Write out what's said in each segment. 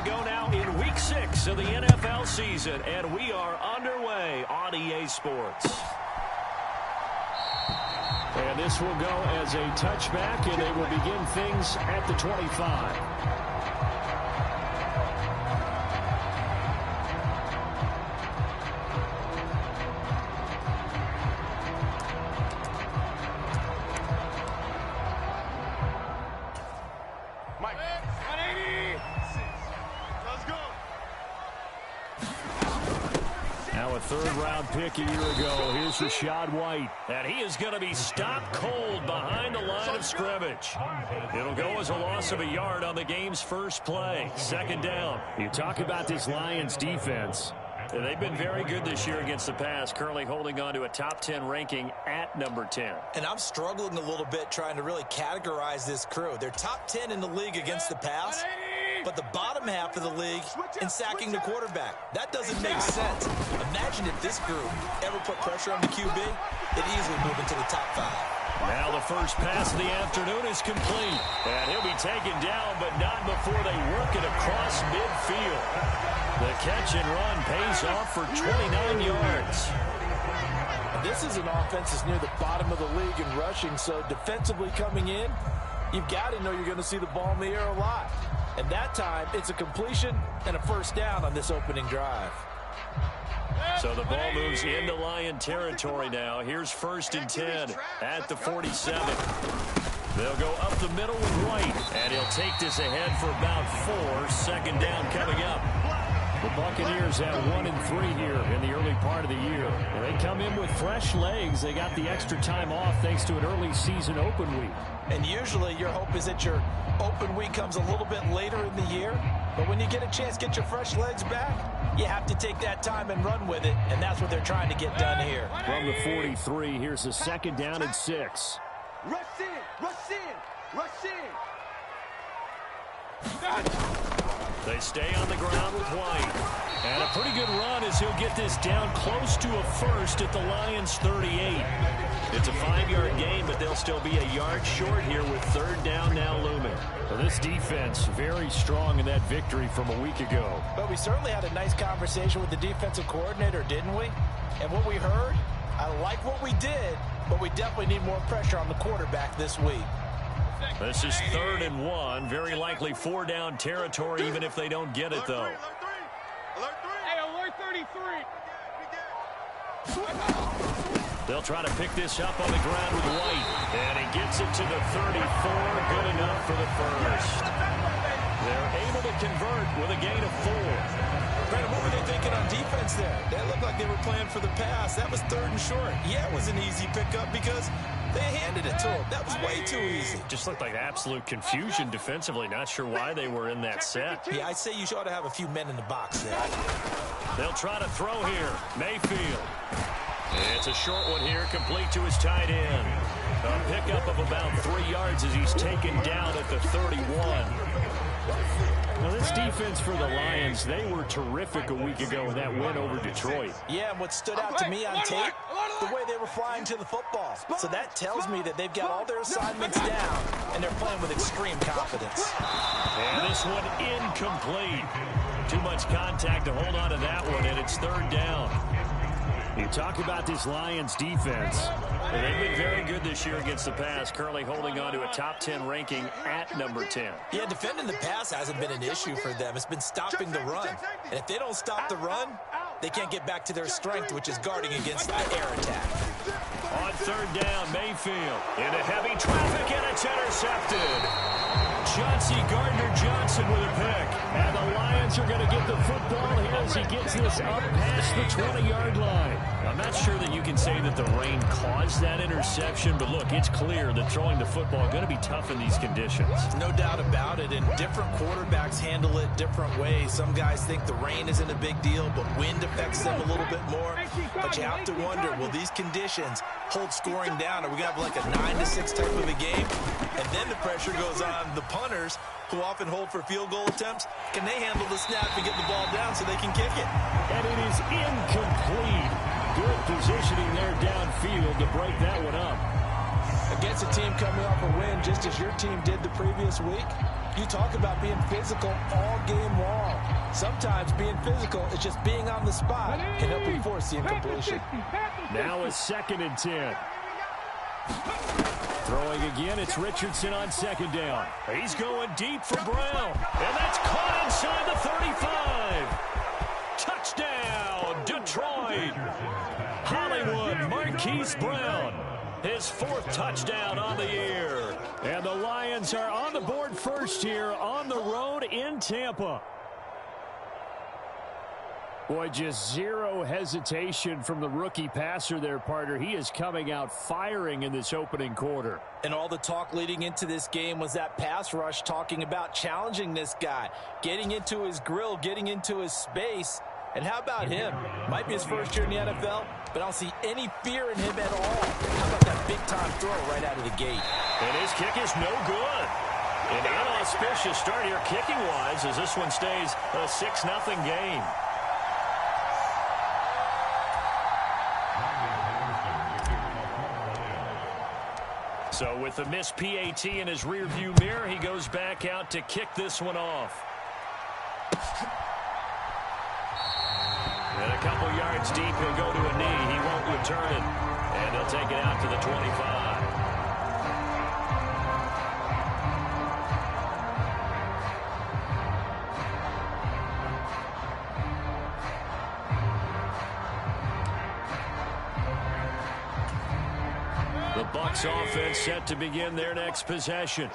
to go now in Week 6 of the NFL season, and we are underway on EA Sports. And this will go as a touchback, and they will begin things at the 25. Third-round pick a year ago. Here's Rachaad White. And he is going to be stopped cold behind the line of scrimmage. It'll go as a loss of a yard on the game's first play. Second down. You talk about this Lions defense. They've been very good this year against the pass, currently holding on to a top 10 ranking at number 10. And I'm struggling a little bit trying to really categorize this crew. They're top 10 in the league against the pass, but the bottom half of the league in sacking the quarterback. That doesn't make sense. Imagine if this group ever put pressure on the QB, they'd easily move into the top 5. Now the first pass of the afternoon is complete. And he'll be taken down, but not before they work it across midfield. The catch and run pays off for 29 yards. This is an offense that's near the bottom of the league in rushing, so defensively coming in, you've got to know you're going to see the ball in the air a lot. And that time, it's a completion and a first down on this opening drive. So the ball moves into Lion territory now. Here's 1st and 10 at the 47. They'll go up the middle with White, and he'll take this ahead for about 4. Second down coming up. The Buccaneers have 1 and 3 here in the early part of the year. And they come in with fresh legs. They got the extra time off thanks to an early season open week. And usually your hope is that your open week comes a little bit later in the year. But when you get a chance to get your fresh legs back, you have to take that time and run with it. And that's what they're trying to get done here. From the 43, here's a second down and 6. Rush in, rush in, rush in. They stay on the ground with White. And a pretty good run as he'll get this down close to a first at the Lions' 38. It's a 5-yard gain, but they'll still be a yard short here with third down now looming. Well, this defense very strong in that victory from a week ago. But we certainly had a nice conversation with the defensive coordinator, didn't we? And what we heard, I like what we did, but we definitely need more pressure on the quarterback this week. This is 3rd and 1. Very likely 4-down territory, even if they don't get it, though. Hey, alert 33. They'll try to pick this up on the ground with White. And he gets it to the 34. Good enough for the first. They're able to convert with a gain of 4. Brandon, what were they thinking on defense there? That looked like they were playing for the pass. That was 3rd and short. Yeah, it was an easy pickup because they handed it to him. That was way too easy. Just looked like absolute confusion defensively. Not sure why they were in that set. Yeah, I'd say you ought to have a few men in the box there. They'll try to throw here. Mayfield. It's a short one here, complete to his tight end. A pickup of about 3 yards as he's taken down at the 31. Now, this defense for the Lions, they were terrific a week ago in that win over Detroit. Yeah, and what stood out to me on tape, the way they were flying to the football. So that tells me that they've got all their assignments down, and they're playing with extreme confidence. And this one incomplete. Too much contact to hold on to that one, and it's 3rd down. You talk about this Lions defense. And they've been very good this year against the pass, currently holding on to a top 10 ranking at number 10. Yeah, defending the pass hasn't been an issue for them. It's been stopping the run. And if they don't stop the run, they can't get back to their strength, which is guarding against the air attack. On 3rd down, Mayfield into heavy traffic, and it's intercepted. Chauncey Gardner-Johnson with a pick. And the Lions are going to get the football here as he gets this up past the 20-yard line. I'm not sure that you can say that the rain caused that interception, but look, it's clear that throwing the football is going to be tough in these conditions. No doubt about it, and different quarterbacks handle it different ways. Some guys think the rain isn't a big deal, but wind affects them a little bit more. But you have to wonder, will these conditions hold scoring down? Are we going to have like a 9-6 type of a game? And then the pressure goes on the punters, who often hold for field goal attempts. Can they handle the snap and get the ball down so they can kick it? And it is incomplete. Good positioning there downfield to break that one up. Against a team coming off a win just as your team did the previous week, You talk about being physical all game long. Sometimes being physical is just being on the spot can help you force the incompletion. Now a 2nd and 10. Throwing again, it's Richardson on 2nd down. He's going deep for Brown. And that's caught inside the 35. Touchdown, Detroit. Hollywood Marquise Brown. His 4th touchdown on the year. And the Lions are on the board first here on the road in Tampa. Boy, just zero hesitation from the rookie passer there, partner. He is coming out firing in this opening quarter. And all the talk leading into this game was that pass rush talking about challenging this guy, getting into his grill, getting into his space. And how about him? Might be his first year in the NFL, but I don't see any fear in him at all. How about that big-time throw right out of the gate? And his kick is no good. An inauspicious start here kicking-wise as this one stays a 6-0 game. So with the missed PAT in his rearview mirror, he goes back out to kick this one off. And a couple yards deep, he'll go to a knee. He won't return it. And he'll take it out to the 25. The Bucs offense set to begin their next possession.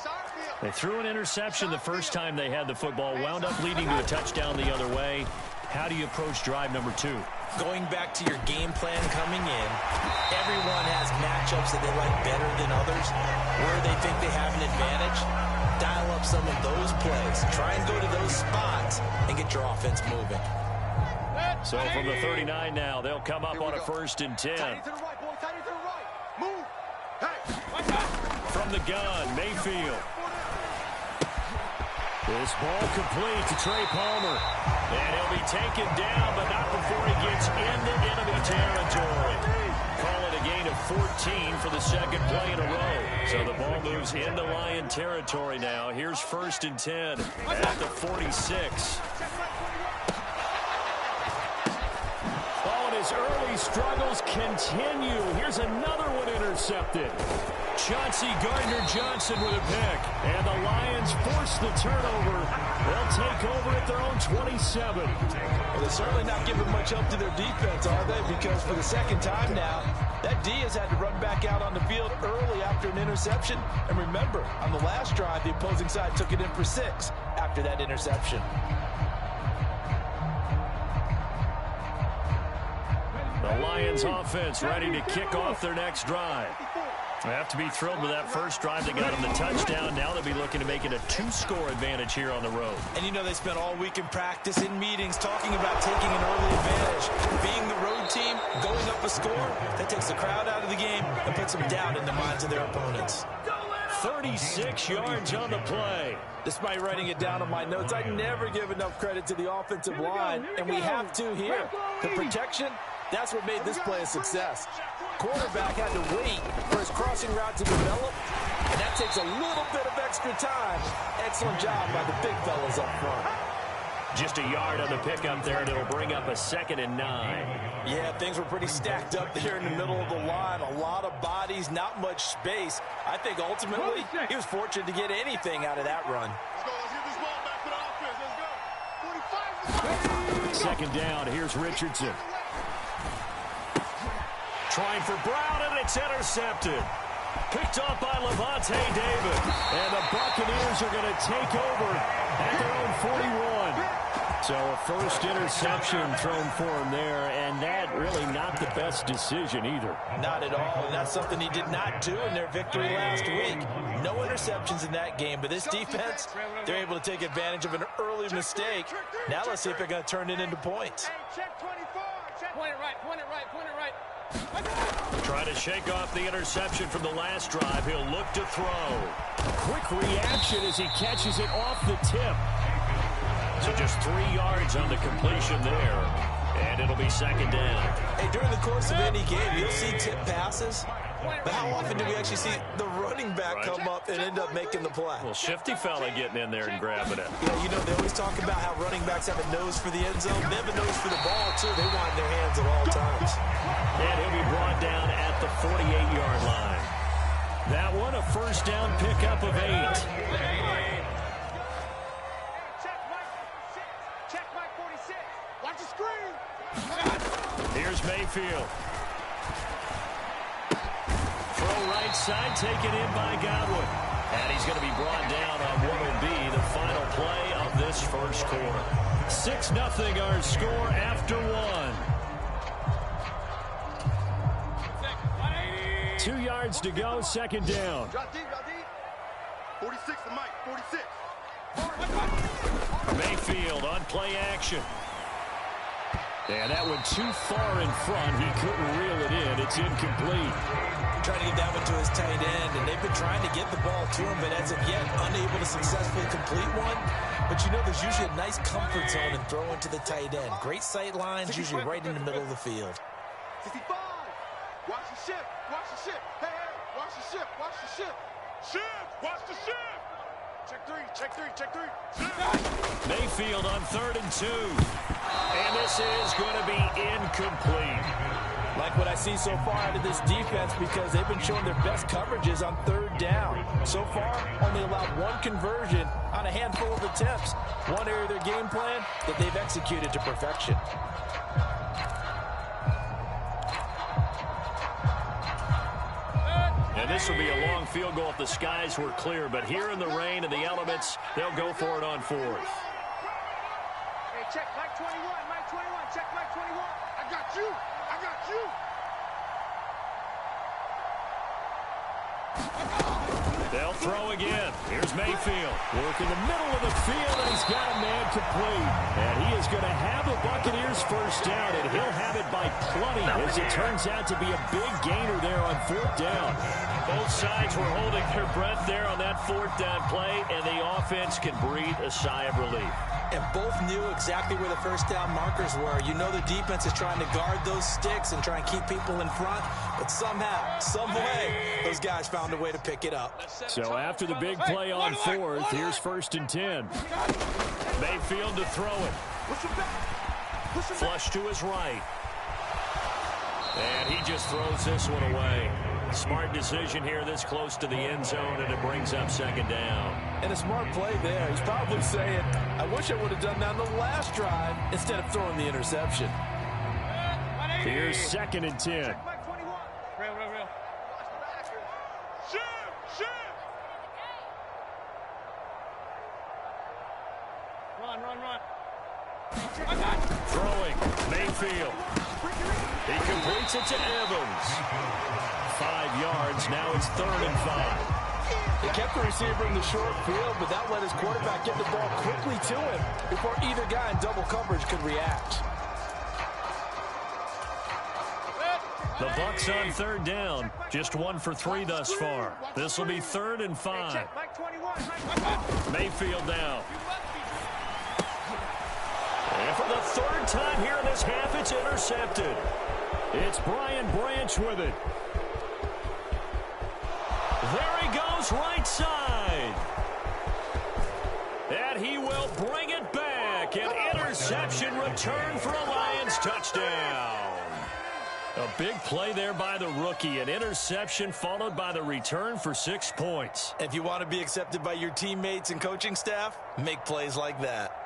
They threw an interception the first time they had the football, wound up leading to a touchdown the other way. How do you approach drive number 2? Going back to your game plan coming in, everyone has matchups that they like better than others. Where they think they have an advantage, dial up some of those plays. Try and go to those spots and get your offense moving. So from the 39 now, they'll come up on a 1st and 10. Tight end to the right, boy. Tight end to the right. Move. Hey. From the gun, Mayfield. This ball complete to Trey Palmer. And he'll be taken down, but not before he gets into enemy territory. Call it a gain of 14 for the 2nd play in a row. So the ball moves into Lion territory now. Here's 1st and 10 at the 46. Oh, and his early struggles continue. Here's another one intercepted. Chauncey Gardner-Johnson with a pick. And the Lions force the turnover. They'll take over at their own 27. Well, they're certainly not giving much help to their defense, are they? Because for the 2nd time now, that D has had to run back out on the field early after an interception. And remember, on the last drive, the opposing side took it in for 6 after that interception. The Lions offense ready to kick off their next drive. They have to be thrilled with that first drive. They got them the touchdown. Now they'll be looking to make it a 2-score advantage here on the road. And you know they spent all week in practice, in meetings, talking about taking an early advantage. Being the road team, going up a score, that takes the crowd out of the game and puts them down in the minds of their opponents. 36 yards on the play. Despite writing it down on my notes, I never give enough credit to the offensive line, and we have to here. The protection, that's what made this play a success. Quarterback had to wait for his crossing route to develop, and that takes a little bit of extra time. Excellent job by the big fellas up front. Just a yard on the pickup there, and it'll bring up a 2nd and 9. Yeah, things were pretty stacked up there in the middle of the line. A lot of bodies, not much space. I think ultimately he was fortunate to get anything out of that run. Let's go. Let's get this ball back to the offense. Let's go. 45. 2nd down, here's Richardson. Trying for Brown, and it's intercepted. Picked off by Levante David. And the Buccaneers are going to take over at their own 41. So a first interception thrown for him there, and that really not the best decision either. Not at all, and that's something he did not do in their victory last week. No interceptions in that game, but this defense, they're able to take advantage of an early mistake. Now let's see if they're going to turn it into points. Check 24. Check. Point it right, point it right, point it right. Trying to shake off the interception from the last drive. He'll look to throw. Quick reaction as he catches it off the tip. So just 3 yards on the completion there. And it'll be second down. Hey, during the course of any game, you'll see tip passes, but how often do we actually see the running back come up and end up making the play? Well, shifty fella getting in there and grabbing it. Yeah, you know, they always talk about how running backs have a nose for the end zone. They have a nose for the ball, too. They want it in their hands at all times. And he'll be brought down at the 48-yard line. That one, a first down pickup of 8. Check Mike 46. Watch the screen. Here's Mayfield. Throw right side, taken in by Godwin. And he's going to be brought down on what will be the final play of this first quarter. 6-0 our score after one. 2 yards to go, second down. Drop deep, drop deep. 46 to Mike, 46. Mayfield on play action. And that one too far in front. He couldn't reel it in. It's incomplete. Trying to get that one to his tight end, and they've been trying to get the ball to him, but as of yet, unable to successfully complete one. But you know, there's usually a nice comfort zone in throwing to the tight end. Great sight lines, usually right in the middle of the field. 65. Watch the ship. Watch the ship. Hey, hey. Watch the ship. Watch the ship. Ship. Watch the ship. Check three. Check three. Check three. Ship. Mayfield on 3rd and 2. And this is going to be incomplete. Like what I see so far out of this defense, because they've been showing their best coverages on 3rd down. So far, only allowed 1 conversion on a handful of attempts. One area of their game plan that they've executed to perfection. And this will be a long field goal if the skies were clear. But here in the rain and the elements, they'll go for it on 4th. Hey, check Mike 21. Mike 21. Check Mike 21. I got you. I got you. They'll throw again. Here's Mayfield. Work in the middle of the field, and he's got a man complete. And he is going to have the Buccaneers first down, and he'll have it by plenty, as it turns out to be a big gainer there on 4th down. Both sides were holding their breath there on that 4th down play, and the offense can breathe a sigh of relief. And both knew exactly where the first down markers were. You know the defense is trying to guard those sticks and try and keep people in front. But somehow, some way, those guys found a way to pick it up. So after the big play on 4th, here's 1st and 10. Mayfield to throw it. Flush to his right. And he just throws this one away. Smart decision here this close to the end zone, and it brings up 2nd down. And a smart play there. He's probably saying, I wish I would have done that on the last drive instead of throwing the interception. Here's 2nd and 10. Mike 21. Real. Ship. Run. Throwing. Mayfield. He completes it to Evans. 5 yards. Now it's 3rd and 5. They kept the receiver in the short field, but that let his quarterback get the ball quickly to him before either guy in double coverage could react. The Bucs on 3rd down. Just 1 for 3 thus far. This will be 3rd and 5. Check Mike 21. Mayfield now. And for the 3rd time here in this half, it's intercepted. It's Brian Branch with it. There he goes, right side. And he will bring it back. An interception return for a Lions touchdown. A big play there by the rookie. An interception followed by the return for 6 points. If you want to be accepted by your teammates and coaching staff, make plays like that.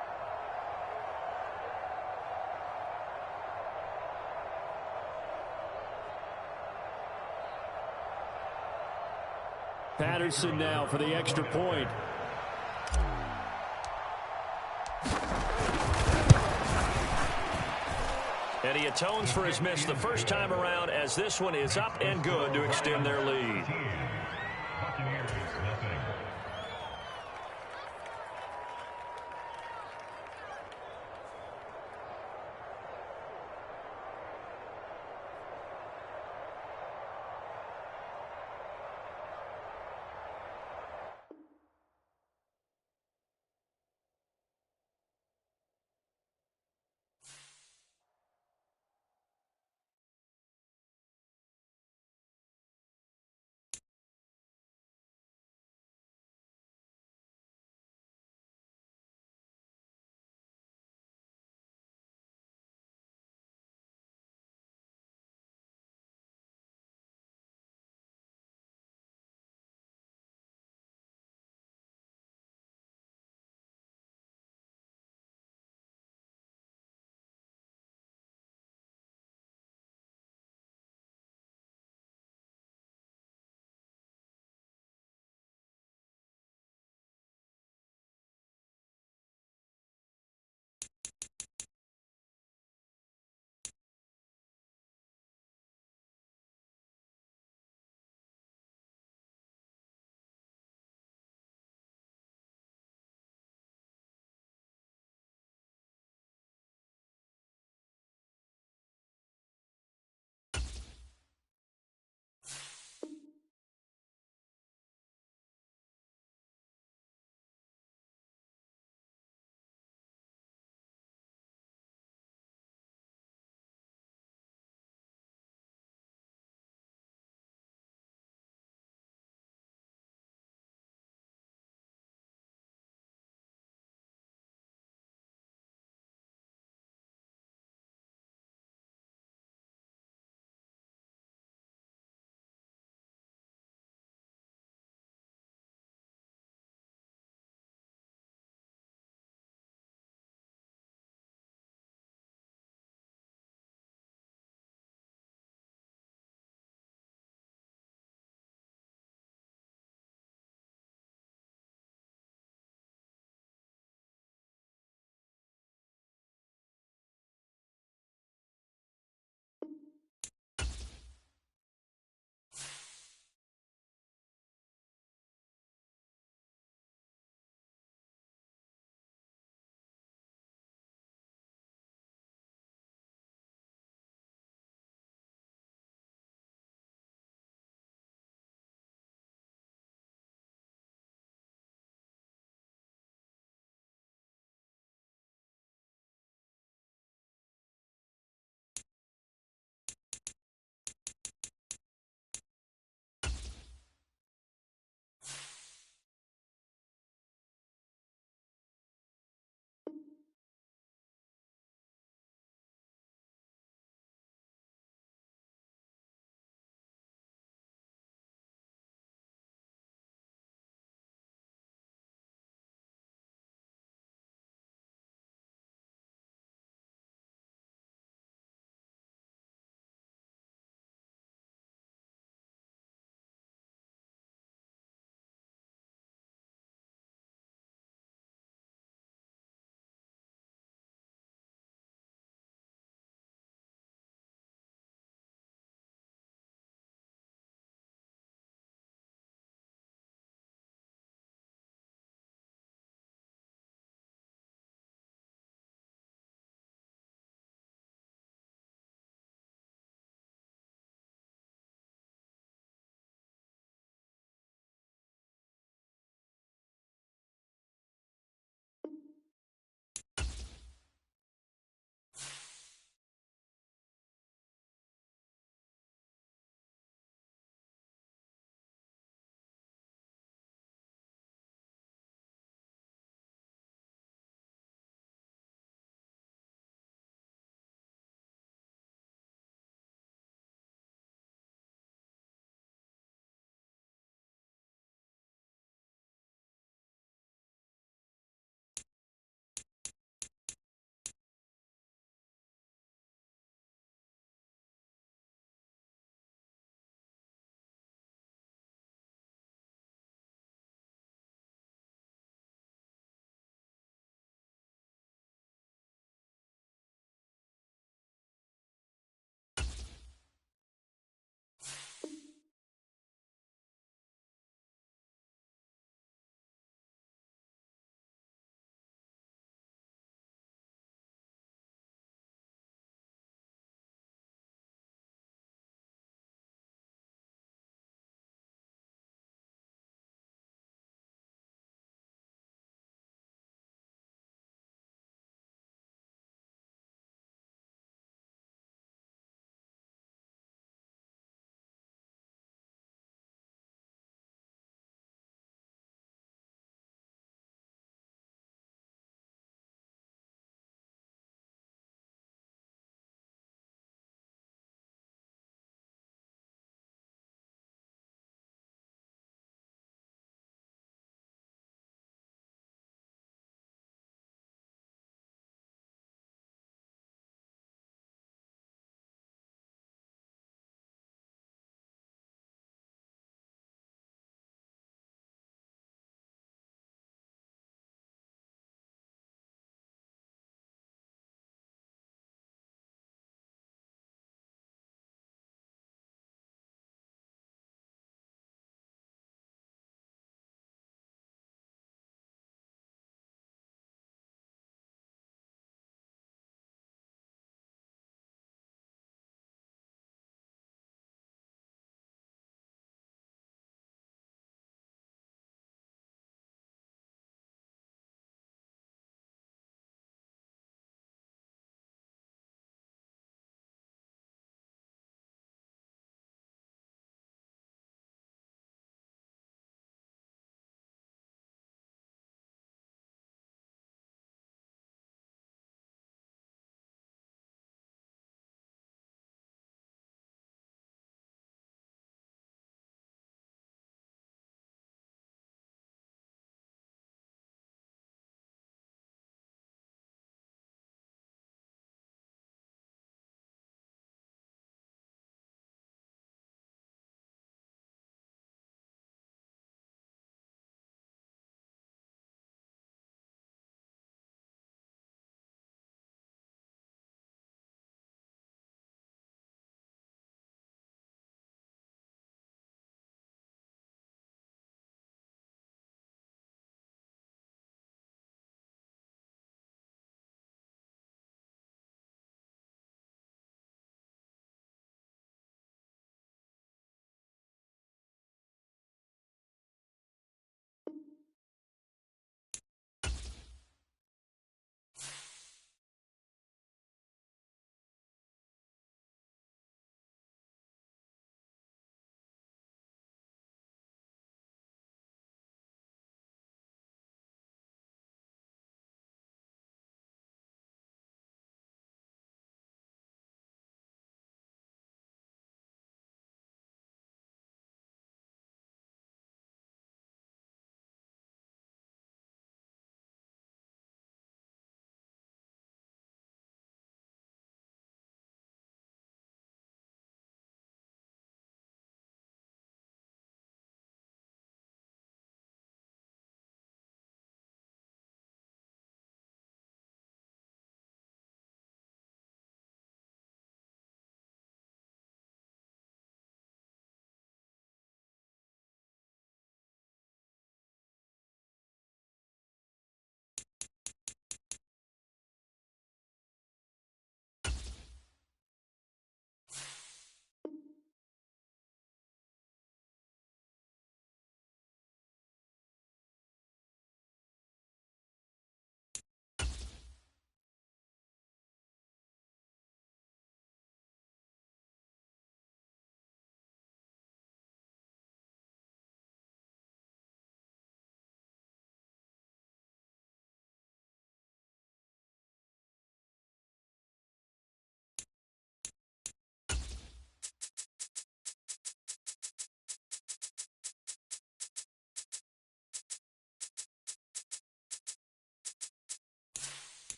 Patterson now for the extra point. And he atones for his miss the first time around, as this one is up and good to extend their lead.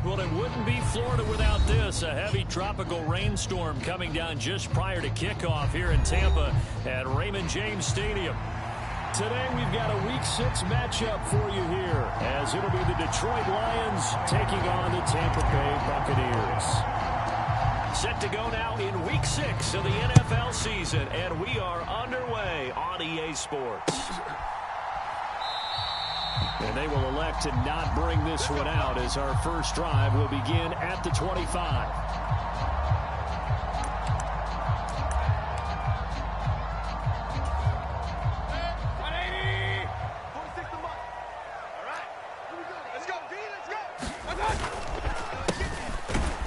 Well, it wouldn't be Florida without this. A heavy tropical rainstorm coming down just prior to kickoff here in Tampa at Raymond James Stadium. Today we've got a Week 6 matchup for you here, as it'll be the Detroit Lions taking on the Tampa Bay Buccaneers. Set to go now in Week 6 of the NFL season, and we are underway on EA Sports. And they will elect to not bring this one out, as our first drive will begin at the 25.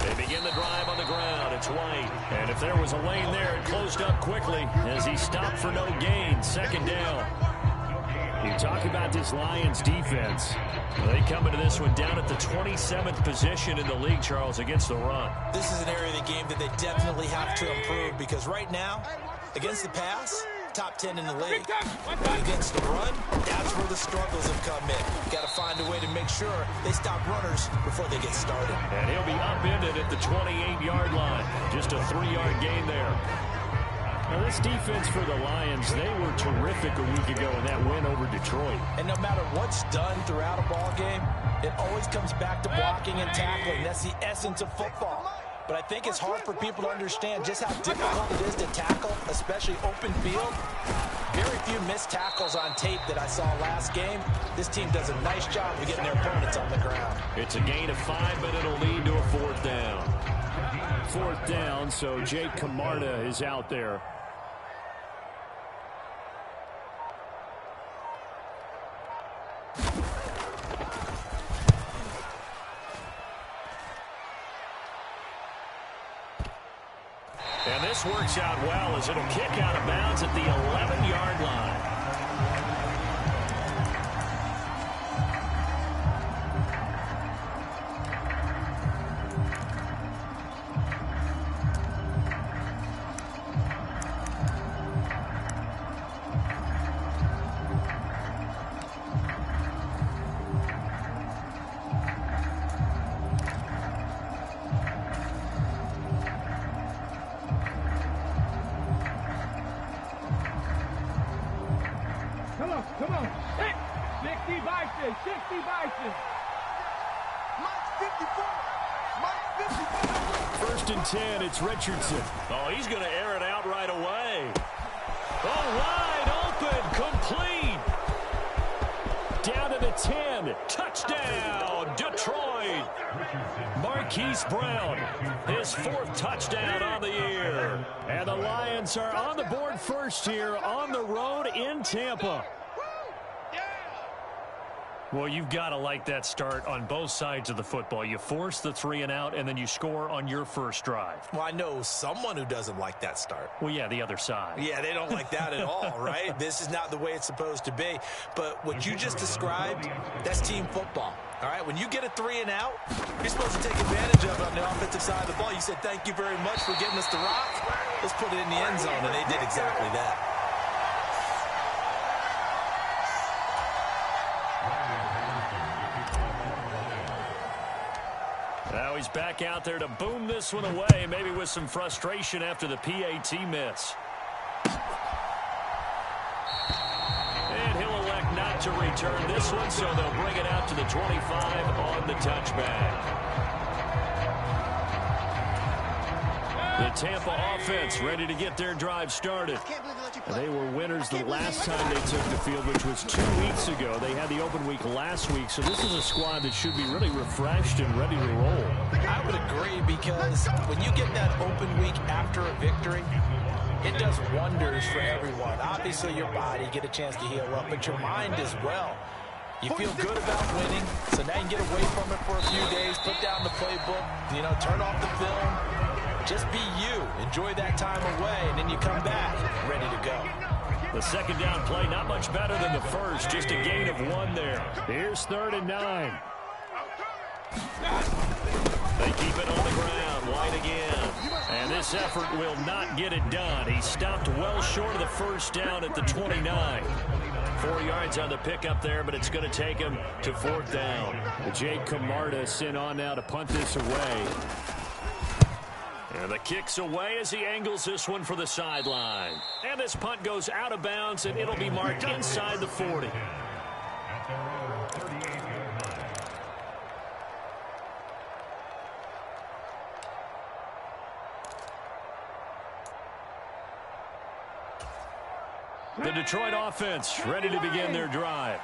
They begin the drive on the ground. It's White. And if there was a lane there, it closed up quickly as he stopped for no gain. Second down. You talk about this Lions defense. They come into this one down at the 27th position in the league, Charles, against the run. This is an area of the game that they definitely have to improve, because right now, against the pass, top 10 in the league. But against the run, that's where the struggles have come in. Got to find a way to make sure they stop runners before they get started. And he'll be upended at the 28-yard line. Just a 3-yard gain there. Now, this defense for the Lions, they were terrific a week ago in that win over Detroit. And no matter what's done throughout a ball game, it always comes back to blocking and tackling. That's the essence of football. But I think it's hard for people to understand just how difficult it is to tackle, especially open field. Very few missed tackles on tape that I saw last game. This team does a nice job of getting their opponents on the ground. It's a gain of 5, but it'll lead to a 4th down. 4th down, so Jake Camarda is out there. And this works out well as it'll kick out of bounds at the 11-yard line. Come on. 60 Bison. 60 Bison. Mike 54. Mike 54. 1st and 10, it's Richardson. Oh, he's going to air it out right away. Oh, wide open, complete. Down to the 10. Touchdown, Detroit. Marquise Brown, his 4th touchdown on the year. And the Lions are on the board first here on the road in Tampa. Well, you've got to like that start on both sides of the football. You force the 3 and out, and then you score on your first drive. Well, I know someone who doesn't like that start. Well, yeah, the other side. Yeah, they don't like that at all, right? This is not the way it's supposed to be. But what you just described, that's team football. All right, when you get a 3 and out, you're supposed to take advantage of it on the offensive side of the ball. You said, thank you very much for getting us the rock. Let's put it in the end zone, and they did exactly that. Now he's back out there to boom this one away, maybe with some frustration after the PAT miss. And he'll elect not to return this one, so they'll bring it out to the 25 on the touchback. The Tampa offense ready to get their drive started. They were winners the last time they took the field, which was 2 weeks ago. They had the open week last week, so this is a squad that should be really refreshed and ready to roll. I would agree, because when you get that open week after a victory, it does wonders for everyone. Obviously, your body, get a chance to heal up, but your mind as well. You feel good about winning, so now you can get away from it for a few days, put down the playbook, turn off the film. Just be you. Enjoy that time away, and then you come back ready to go. The second down play, not much better than the first. Just a gain of 1 there. Here's 3rd and 9. They keep it on the ground. White again. And this effort will not get it done. He stopped well short of the first down at the 29. 4 yards on the pickup there, but it's going to take him to 4th down. Jake Camarda sent on now to punt this away. And the kick's away as he angles this one for the sideline. And this punt goes out of bounds, and it'll be marked inside the 40. The Detroit offense ready to begin their drive.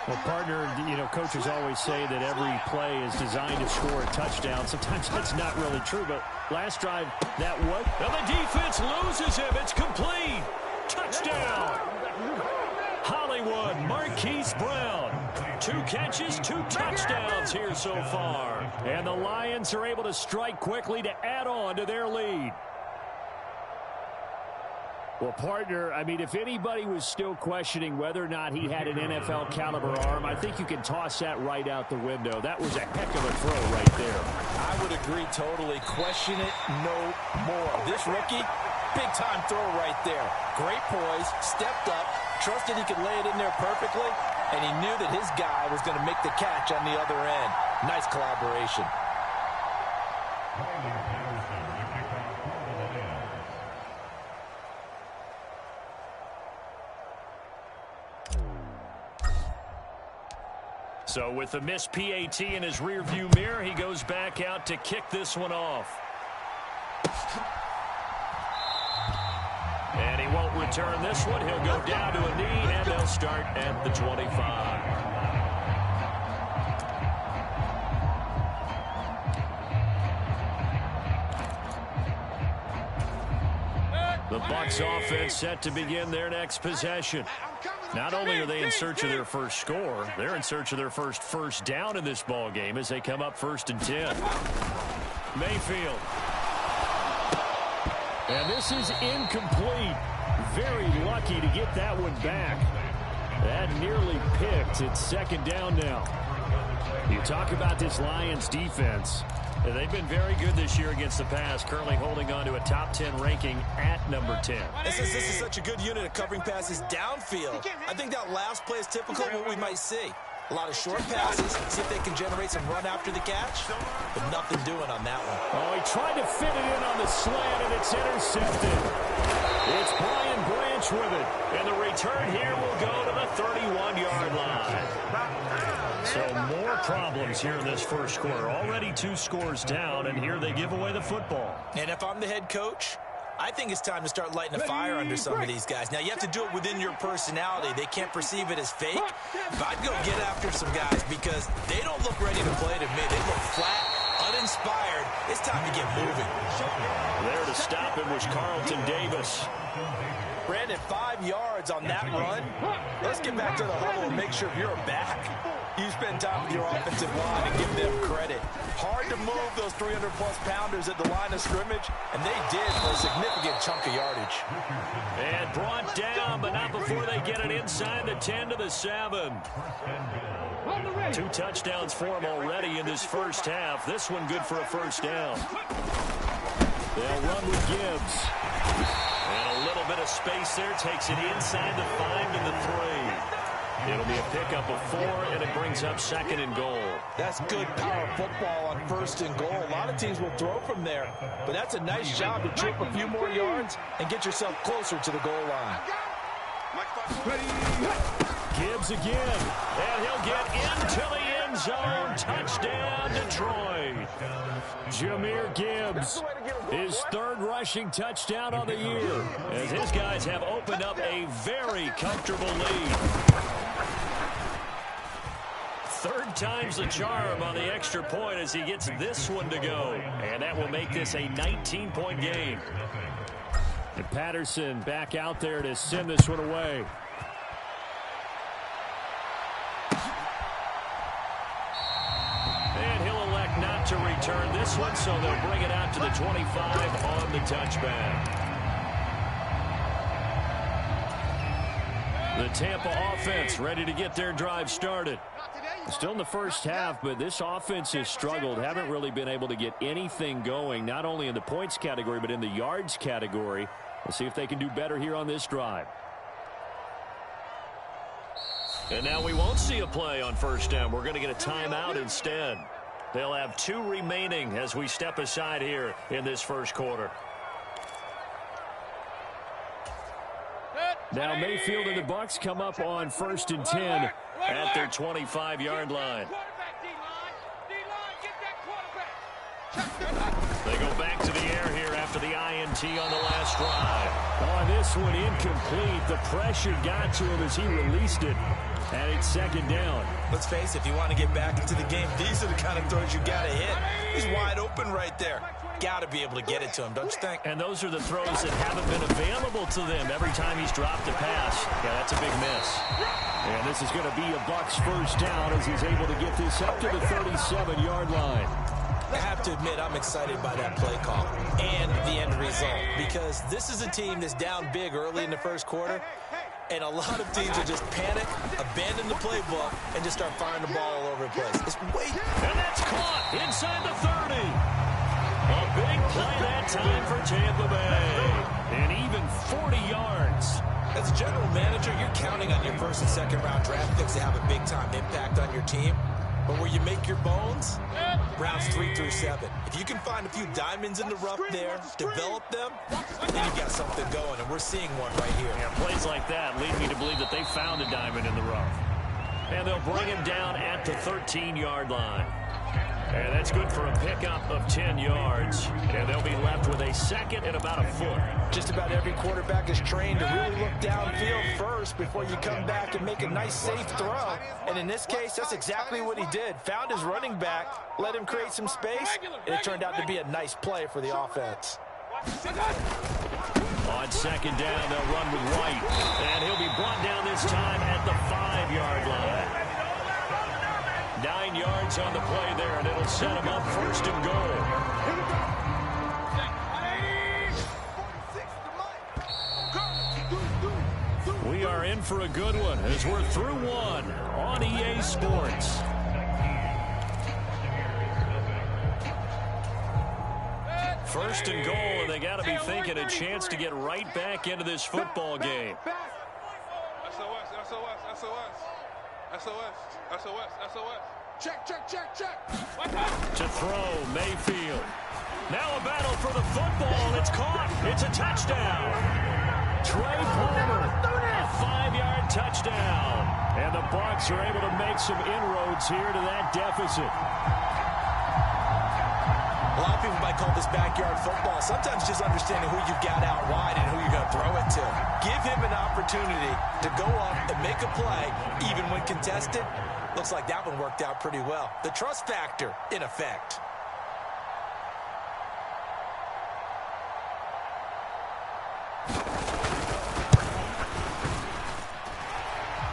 Well, partner, coaches always say that every play is designed to score a touchdown. Sometimes that's not really true, but last drive, that was. Now the defense loses him. It's complete. Touchdown. Hollywood, Marquise Brown. 2 catches, 2 touchdowns here so far. And the Lions are able to strike quickly to add on to their lead. Well, partner, I mean, if anybody was still questioning whether or not he had an NFL caliber arm, I think you can toss that right out the window. That was a heck of a throw right there. I would agree totally. Question it no more. This rookie, big-time throw right there. Great poise, stepped up, trusted he could lay it in there perfectly, and he knew that his guy was going to make the catch on the other end. Nice collaboration. So with the missed PAT in his rearview mirror, he goes back out to kick this one off. And he won't return this one. He'll go down to a knee, and they'll start at the 25. The Bucs offense set to begin their next possession. Not only are they in search of their first score, they're in search of their first down in this ball game as they come up 1st and 10. Mayfield. And this is incomplete. Very lucky to get that one back. That nearly picked. It's 2nd down now. You talk about this Lions defense. They've been very good this year against the pass, currently holding on to a top 10 ranking at number 10. This is such a good unit of covering passes downfield. I think that last play is typical of what we might see. A lot of short passes, see if they can generate some run after the catch, but nothing doing on that one. Oh, he tried to fit it in on the slant, and it's intercepted. It's Brian Branch with it, and the return here will go to the 31-yard line. So more problems here in this first quarter. Already 2 scores down, and here they give away the football. And if I'm the head coach, I think it's time to start lighting a fire under some of these guys. Now, you have to do it within your personality. They can't perceive it as fake. But I'd go get after some guys because they don't look ready to play to me. They look flat, uninspired. It's time to get moving. There to stop him was Carlton Davis. Brandon, 5 yards on that run. Let's get back to the huddle and make sure you're back. You spend time with your offensive line and give them credit. Hard to move those 300-plus pounders at the line of scrimmage, and they did for a significant chunk of yardage. And brought down, but not before they get it inside the 10 to the 7. 2 touchdowns for him already in this first half. This one good for a 1st down. They'll run with Gibbs. And a little bit of space there. Takes it inside the 5 to the 3. It'll be a pickup of 4, and it brings up 2nd and goal. That's good power football on 1st and goal. A lot of teams will throw from there, but that's a nice job to chip a few more yards and get yourself closer to the goal line. Gibbs again. And he'll get into the end zone. Touchdown, Detroit. Jahmyr Gibbs, his 3rd rushing touchdown on the year, as his guys have opened up a very comfortable lead. 3rd time's the charm on the extra point as he gets this one to go. And that will make this a 19-point game. And Patterson back out there to send this one away. And he'll elect not to return this one, so they'll bring it out to the 25 on the touchback. The Tampa offense ready to get their drive started. Still in the first half, but this offense has struggled. Haven't really been able to get anything going, not only in the points category, but in the yards category. We'll see if they can do better here on this drive. And now we won't see a play on first down. We're going to get a timeout instead. They'll have 2 remaining as we step aside here in this first quarter. Now Mayfield and the Bucs come up on 1st and 10 at their 25-yard line. They go back to the air here after the INT on the last drive. On this one, incomplete. The pressure got to him as he released it. And it's 2nd down. Let's face it, if you want to get back into the game, these are the kind of throws you got to hit. He's wide open right there. Got to be able to get it to him, don't you think? And those are the throws that haven't been available to them every time he's dropped a pass. Yeah, that's a big miss. And this is going to be a Bucs first down as he's able to get this up to the 37-yard line. I have to admit, I'm excited by that play call and the end result, because this is a team that's down big early in the first quarter, and a lot of teams will just panic, abandon the playbook, and just start firing the ball all over the place. And that's caught inside the 30. A big play that time for Tampa Bay. And even 40 yards. As a general manager, you're counting on your first and second round draft picks to have a big-time impact on your team. But where you make your bones, rounds 3 through 7. If you can find a few diamonds in the rough there, develop them, then you've got something going, and we're seeing one right here. Yeah, plays like that lead me to believe that they found a diamond in the rough. And they'll bring him down at the 13-yard line. And that's good for a pickup of 10 yards. And they'll be left with a 2nd and about a foot. Just about every quarterback is trained to really look downfield first before you come back and make a nice, safe throw. And in this case, that's exactly what he did. Found his running back, let him create some space, and it turned out to be a nice play for the offense. On 2nd down, they'll run with White. And he'll be brought down this time at the 5-yard line. 9 yards on the play there, and it'll set him up 1st and goal. We are in for a good one as we're through one on EA Sports. First and goal, and they got to be thinking a chance to get right back into this football game. SOS. Check. To throw, Mayfield. Now a battle for the football. It's caught. It's a touchdown. Trey Palmer, a 5-yard touchdown. And the Bucs are able to make some inroads here to that deficit. A lot of people might call this backyard football. Sometimes just understanding who you've got out wide and who you're going to throw it to. Give him an opportunity to go up and make a play, even when contested. Looks like that one worked out pretty well. The trust factor in effect.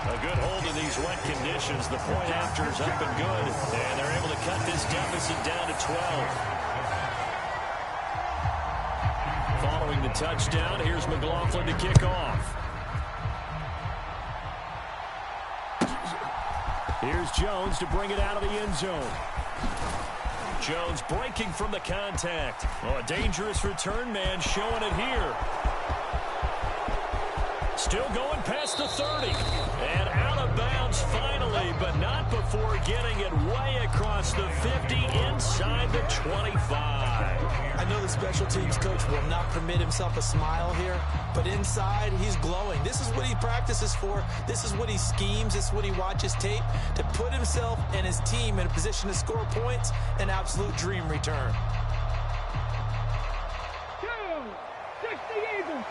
A good hold in these wet conditions. The point after is up and good. And they're able to cut this deficit down to 12. Following the touchdown, here's McLaughlin to kick off. Here's Jones to bring it out of the end zone. Jones breaking from the contact. Oh, a dangerous return man showing it here. Still going past the 30. And out of bounds finally, but not before getting it way across the 50 inside the 25. I know the special teams coach will not permit himself a smile here, but inside he's glowing. This is what he practices for. This is what he schemes. This is what he watches tape to put himself and his team in a position to score points. An absolute dream return. 60 Eagles.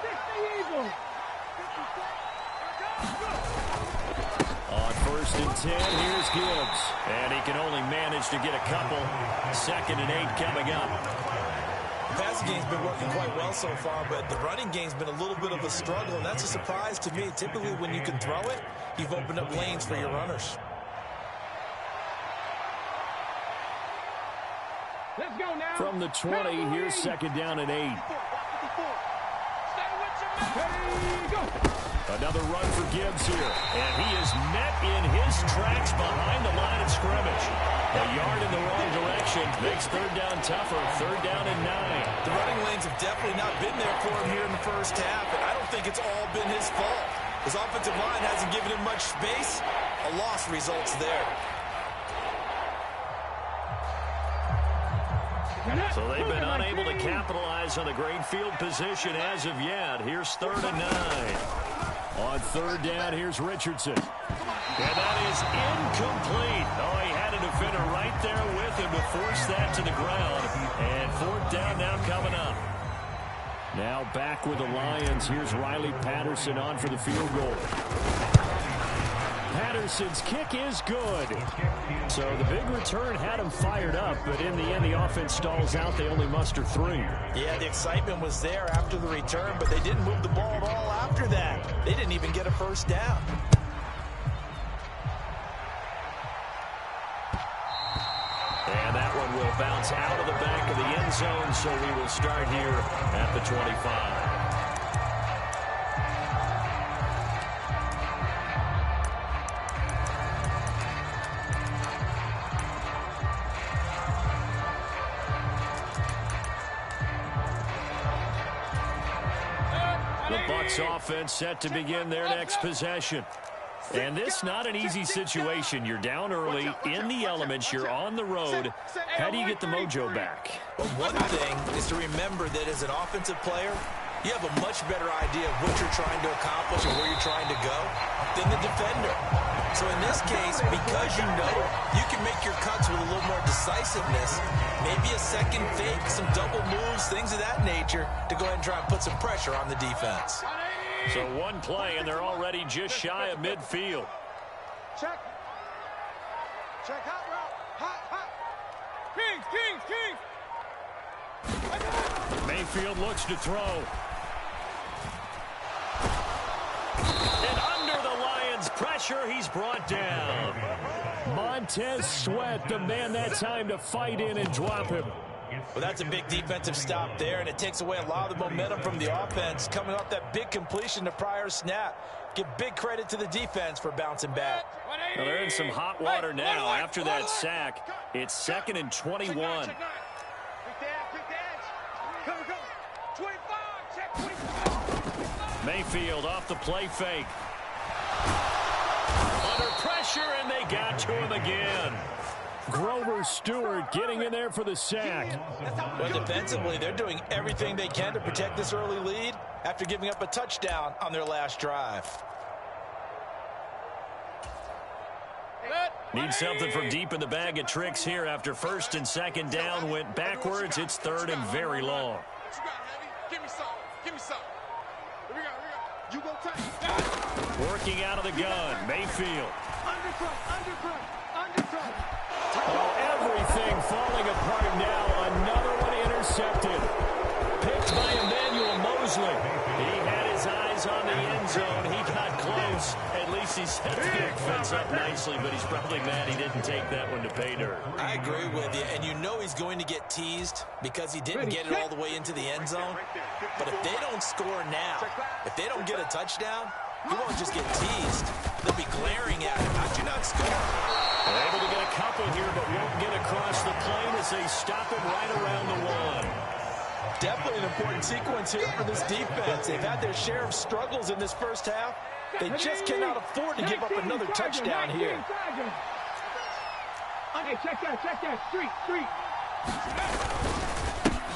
On 1st and 10, here's Gibbs. And he can only manage to get a couple. 2nd and 8 coming up. The passing game's been working quite well so far, but the running game's been a little bit of a struggle, and that's a surprise to me. Typically, when you can throw it, you've opened up lanes for your runners. Let's go now. From the 20, here's 2nd down and 8. Another run for Gibbs here. And he is met in his tracks behind the line of scrimmage. A yard in the wrong direction makes 3rd down tougher. 3rd down and 9. The running lanes have definitely not been there for him here in the first half, and I don't think it's all been his fault. His offensive line hasn't given him much space. A loss results there. So they've been unable to capitalize on the great field position as of yet. Here's 3rd and 9. On 3rd down, here's Richardson. And that is incomplete. Oh, he had a defender right there with him to force that to the ground. And 4th down now coming up. Now back with the Lions. Here's Riley Patterson on for the field goal. Patterson's kick is good. So the big return had him fired up, but in the end, the offense stalls out. They only muster 3. Yeah, the excitement was there after the return, but they didn't move the ball at all after that. They didn't even get a 1st down. And that one will bounce out of the back of the end zone, so we will start here at the 25. The Bucs offense set to begin their next possession. And this not an easy situation. You're down early, in the elements, you're on the road. How do you get the mojo back? Well, one thing is to remember that as an offensive player, you have a much better idea of what you're trying to accomplish and where you're trying to go than the defender. So in this case, because you know you can make your cuts with a little more decisiveness, maybe a second fake, some double moves, things of that nature, to go ahead and try and put some pressure on the defense. So one play, and they're already just shy of midfield. Check. Check hot route. Hot. Kings. Mayfield looks to throw. And under the Lions' pressure, he's brought down. Montez Sweat, the man that time to fight in and drop him. Well, that's a big defensive stop there, and it takes away a lot of the momentum from the offense coming off that big completion the prior snap. Give big credit to the defense for bouncing back. Well, they're in some hot water now after that sack. It's 2nd and 21. Mayfield off the play fake. Under pressure, and they got to him again. Grover Stewart getting in there for the sack. Well, defensively, they're doing everything they can to protect this early lead after giving up a touchdown on their last drive. Need something from deep in the bag of tricks here after 1st and 2nd down went backwards. It's 3rd and very long. Give me some. Here we go. You go take. Working out of the gun, Mayfield. Undercut. Oh, everything falling apart now. Another one intercepted. Picked by Emmanuel Mosley. He had his eyes on the end zone. He got close. At least he set the defense up nicely, but he's probably mad he didn't take that one to pay dirt. I agree with you, and you know he's going to get teased because he didn't get it all the way into the end zone. But if they don't score now, if they don't get a touchdown, he won't just get teased. They'll be glaring at him. How'd you not score? They're able to get a couple here, but won't get across the plane as they stop him right around the 1. Definitely an important sequence here for this defense. They've had their share of struggles in this first half. They just cannot afford to give up another touchdown here. Hey, check that. Street.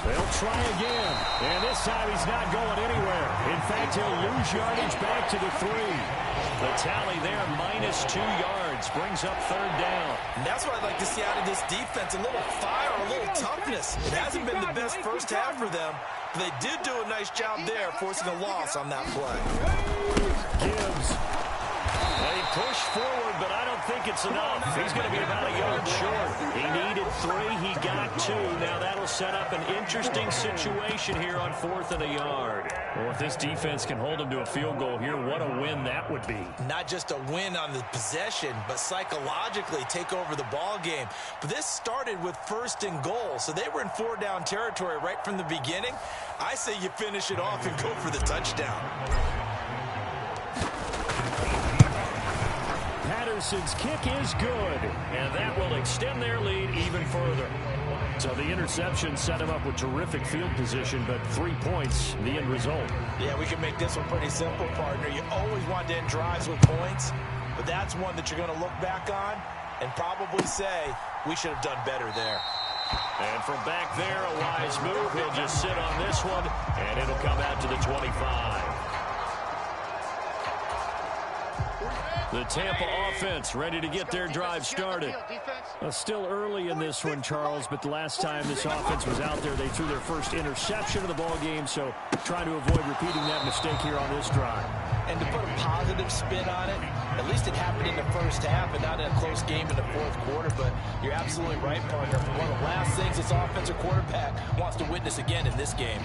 They'll try again. And this time he's not going anywhere. In fact, he'll lose yardage back to the 3. The tally there, -2 yards, brings up 3rd down. And that's what I'd like to see out of this defense. A little fire, a little toughness. It hasn't been the best first half for them, but they did do a nice job there, forcing a loss on that play. Gibbs. They push forward, but I don't think it's enough. He's going to be about a yard short. He needed 3. He got 2. Now that'll set up an interesting situation here on 4th and a yard. Well, if this defense can hold him to a field goal here, what a win that would be. Not just a win on the possession, but psychologically take over the ball game. But this started with 1st and goal, so they were in 4-down territory right from the beginning. I say you finish it off and go for the touchdown. Patterson's kick is good. And that will extend their lead even further. So the interception set him up with terrific field position, but 3 points, the end result. Yeah, we can make this one pretty simple, partner. You always want to end drives with points. but that's one that you're going to look back on and probably say, we should have done better there. And from back there, a wise move. He'll just sit on this one, and it'll come out to the 25. The Tampa offense ready to get their drive started. Still early in this one, Charles, but the last time this offense was out there, they threw their first interception of the ball game, so trying to avoid repeating that mistake here on this drive. And to put a positive spin on it, at least it happened in the first half and not in a close game in the fourth quarter, but you're absolutely right, partner. One of the last things this offensive quarterback wants to witness again in this game.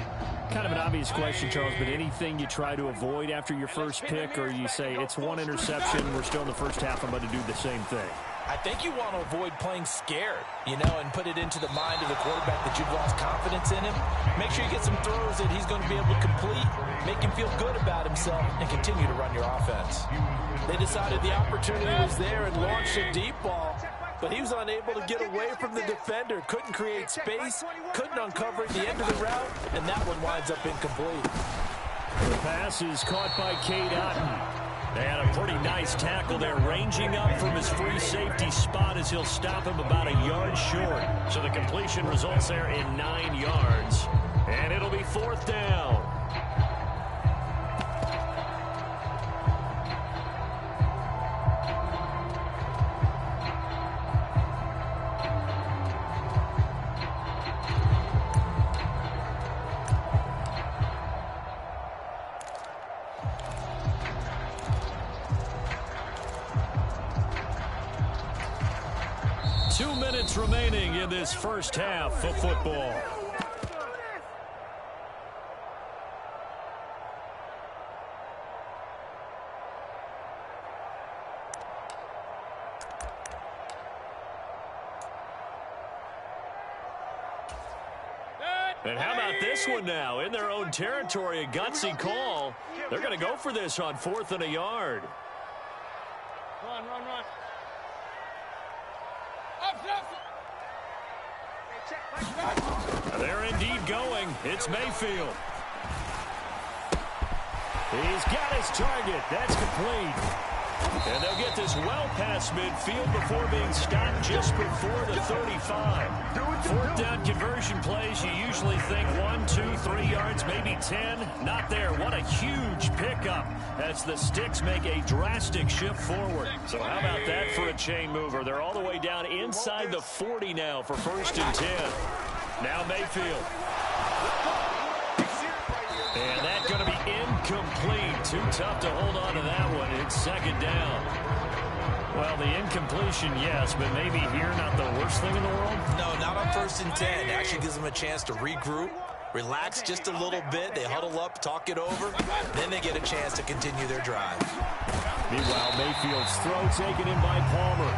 Kind of an obvious question, Charles, but anything you try to avoid after your first pick, or you say it's one interception, we're still in the first half, I'm going to do the same thing? I think you want to avoid playing scared, and put it into the mind of the quarterback that you've lost confidence in him. Make sure you get some throws that he's going to be able to complete, make him feel good about himself, and continue to run your offense. They decided the opportunity was there and launched a deep ball, but he was unable to get away from the defender, couldn't create space, couldn't uncover the end of the route, and that one winds up incomplete. The pass is caught by Cade Otton. And a pretty nice tackle there, ranging up from his free safety spot as he'll stop him about a yard short. So the completion results there in 9 yards. And it'll be 4th down. Remaining in this first half of football. And how about this one now? In their own territory, a gutsy call. They're going to go for this on 4th and a yard. Run. They're indeed going. It's Mayfield. He's got his target. That's complete. And they'll get this well past midfield before being stopped just before the 35. 4th down conversion plays, you usually think 1, 2, 3 yards, maybe 10. Not there. What a huge pickup as the sticks make a drastic shift forward. So how about that for a chain mover? They're all the way down inside the 40 now for 1st and 10. Now Mayfield. And that's going to be incomplete. Too tough to hold on to that one. It's 2nd down. Well, the incompletion, yes, but maybe here not the worst thing in the world? No, not on 1st and 10. It actually gives them a chance to regroup, relax just a little bit. They huddle up, talk it over. Then they get a chance to continue their drive. Meanwhile, Mayfield's throw taken in by Palmer.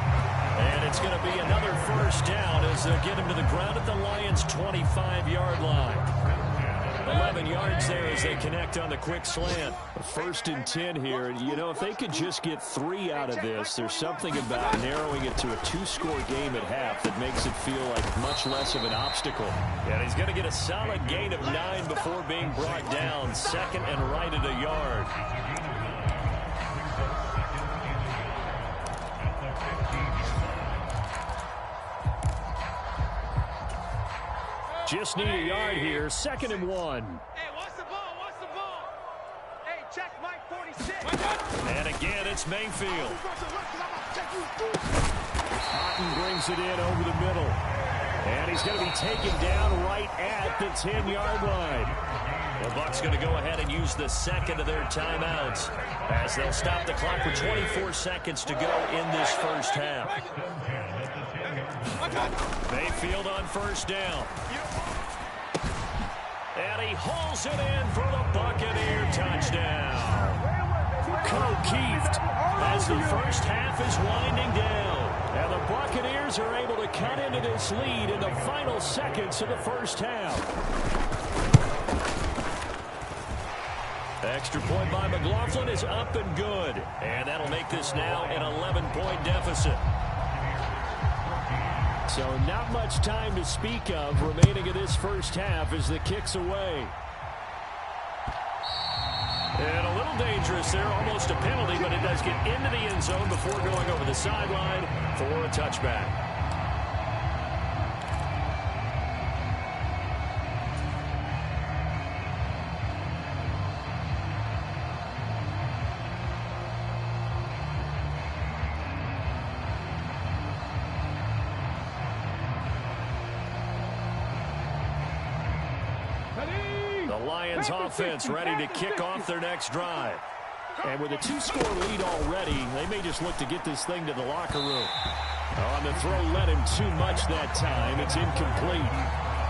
And it's going to be another 1st down as they get him to the ground at the Lions' 25-yard line. 11 yards there as they connect on the quick slant. 1st and 10 here. And, if they could just get 3 out of this, there's something about narrowing it to a 2-score game at half that makes it feel like much less of an obstacle. And he's going to get a solid gain of 9 before being brought down. 2nd and right at a yard. Just need a yard here. 2nd and 1. Hey, what's the ball? Hey, check Mike 46. And again, it's Mayfield. Cotton brings it in over the middle. And he's going to be taken down right at the 10-yard line. The Bucs going to go ahead and use the 2nd of their timeouts as they'll stop the clock with 24 seconds to go in this first half. Mayfield on 1st down. And he hauls it in for the Buccaneer touchdown. O'Keefe as the first half is winding down. And the Buccaneers are able to cut into this lead in the final seconds of the first half. Extra point by McLaughlin is up and good. And that'll make this now an 11-point deficit. So not much time to speak of remaining in this first half as the kick's away. And a little little dangerous there, almost a penalty, but it does get into the end zone before going over the sideline for a touchback. Lions offense ready to kick off their next drive. And with a 2-score lead already, they may just look to get this thing to the locker room. On the throw, led him too much that time. It's incomplete.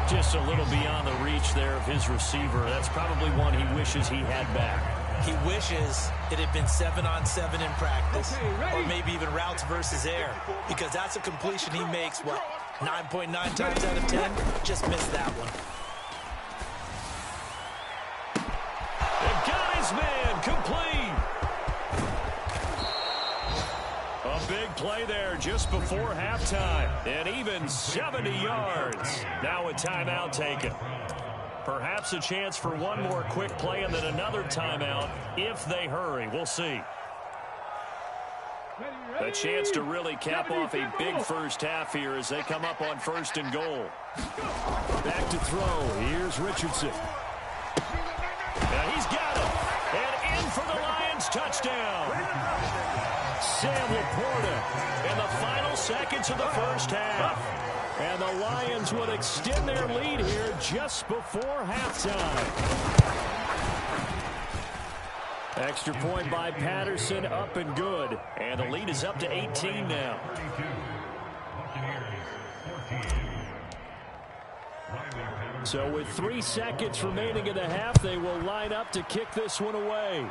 Just a little beyond the reach there of his receiver. That's probably one he wishes he had back. He wishes it had been 7-on-7 in practice, or maybe even routes versus air, because that's a completion he makes, 9.9 times out of 10? Just missed that one. Man, complete. A big play there just before halftime. And even 70 yards. Now a timeout taken. Perhaps a chance for one more quick play and then another timeout if they hurry. We'll see. A chance to really cap off a big first half here as they come up on 1st and goal. Back to throw. Here's Richardson. Now he's got it. And in for the Lions touchdown. Sam Laporta in the final seconds of the first half. And the Lions would extend their lead here just before halftime. Extra point by Patterson, up and good. And the lead is up to 18 now. So with 3 seconds remaining in the half, they will line up to kick this one away.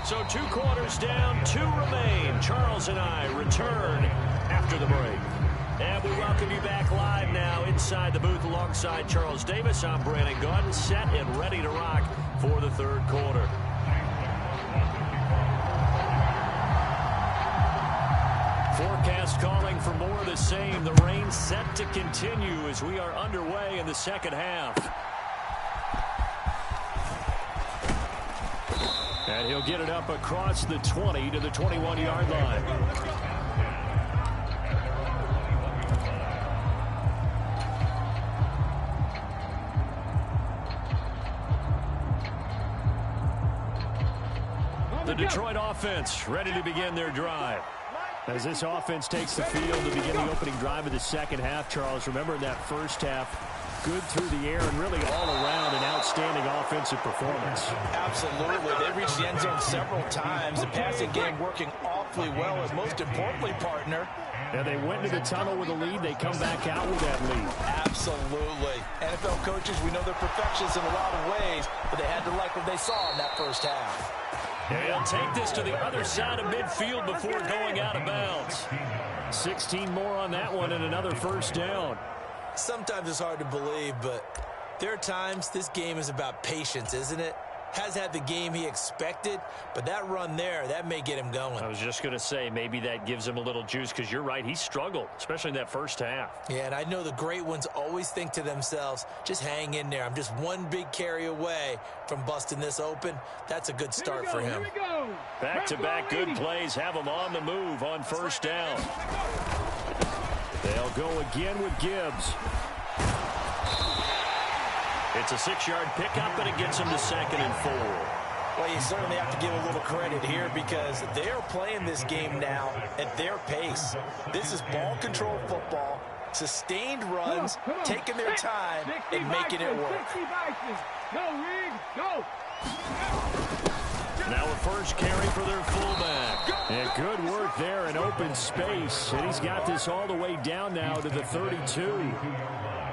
So 2 quarters down, 2 remain. Charles and I return after the break. And we welcome you back live now inside the booth alongside Charles Davis. I'm Brandon Gaudin, set and ready to rock for the 3rd quarter. Forecast calling for more of the same. The rain set to continue as we are underway in the 2nd half. And he'll get it up across the 20 to the 21-yard line. The Detroit offense ready to begin their drive. As this offense takes the field to begin the opening drive of the 2nd half, Charles, remember in that first half, good through the air and really all around an outstanding offensive performance. Absolutely. They reached the end zone several times. The passing game working awfully well, and most importantly, partner. And they went to the tunnel with a lead. They come back out with that lead. Absolutely. NFL coaches, we know they're perfectionists in a lot of ways, but they had to like what they saw in that first half. And he'll take this to the other side of midfield before going out of bounds. 16 more on that one and another first down. Sometimes it's hard to believe, but there are times this game is about patience, isn't it? Has had the game he expected, but that run there, that may get him going. I was just going to say, maybe that gives him a little juice, because you're right, he struggled, especially in that first half. Yeah, and I know the great ones always think to themselves, just hang in there. I'm just one big carry away from busting this open. That's a good start for him. Back-to-back good plays have him on the move on first down. They'll go again with Gibbs. It's a 6-yard pickup, and it gets him to 2nd and 4. Well, you certainly have to give a little credit here because they're playing this game now at their pace. This is ball control football, sustained runs, taking their time, and making it work. Now a first carry for their fullback. And good work there in open space. And he's got this all the way down now to the 32.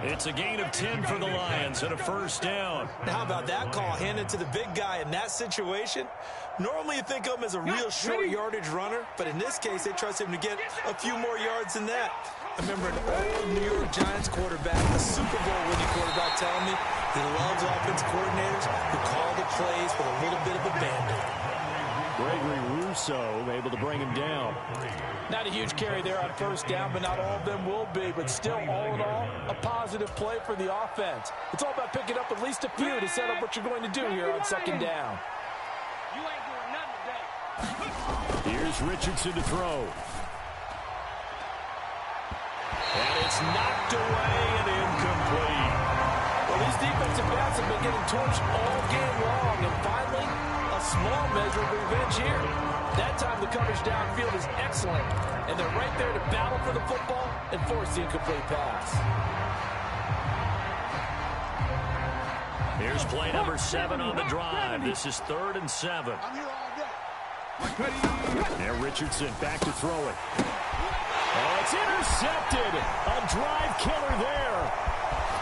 It's a gain of 10 for the Lions and a first down. How about that call handed to the big guy in that situation? Normally you think of him as a real short yardage runner, but in this case they trust him to get a few more yards than that. I remember an old New York Giants quarterback, a Super Bowl winning quarterback, telling me he loves offense coordinators who call the plays with a little bit of abandon. Gregory Rousseau able to bring him down. Not a huge carry there on first down, but not all of them will be. But still, all in all, a positive play for the offense. It's all about picking up at least a few to set up what you're going to do here on second down. You ain't doing nothing today. Here's Richardson to throw. And it's knocked away and incomplete. Well, these defensive backs have been getting torched all game long, and finally, a small measure of revenge here. That time the coverage downfield is excellent, and they're right there to battle for the football and force the incomplete pass. Here's play number 7 on the drive. This is 3rd and 7. And Richardson back to throw it. Oh, it's intercepted. A drive killer there.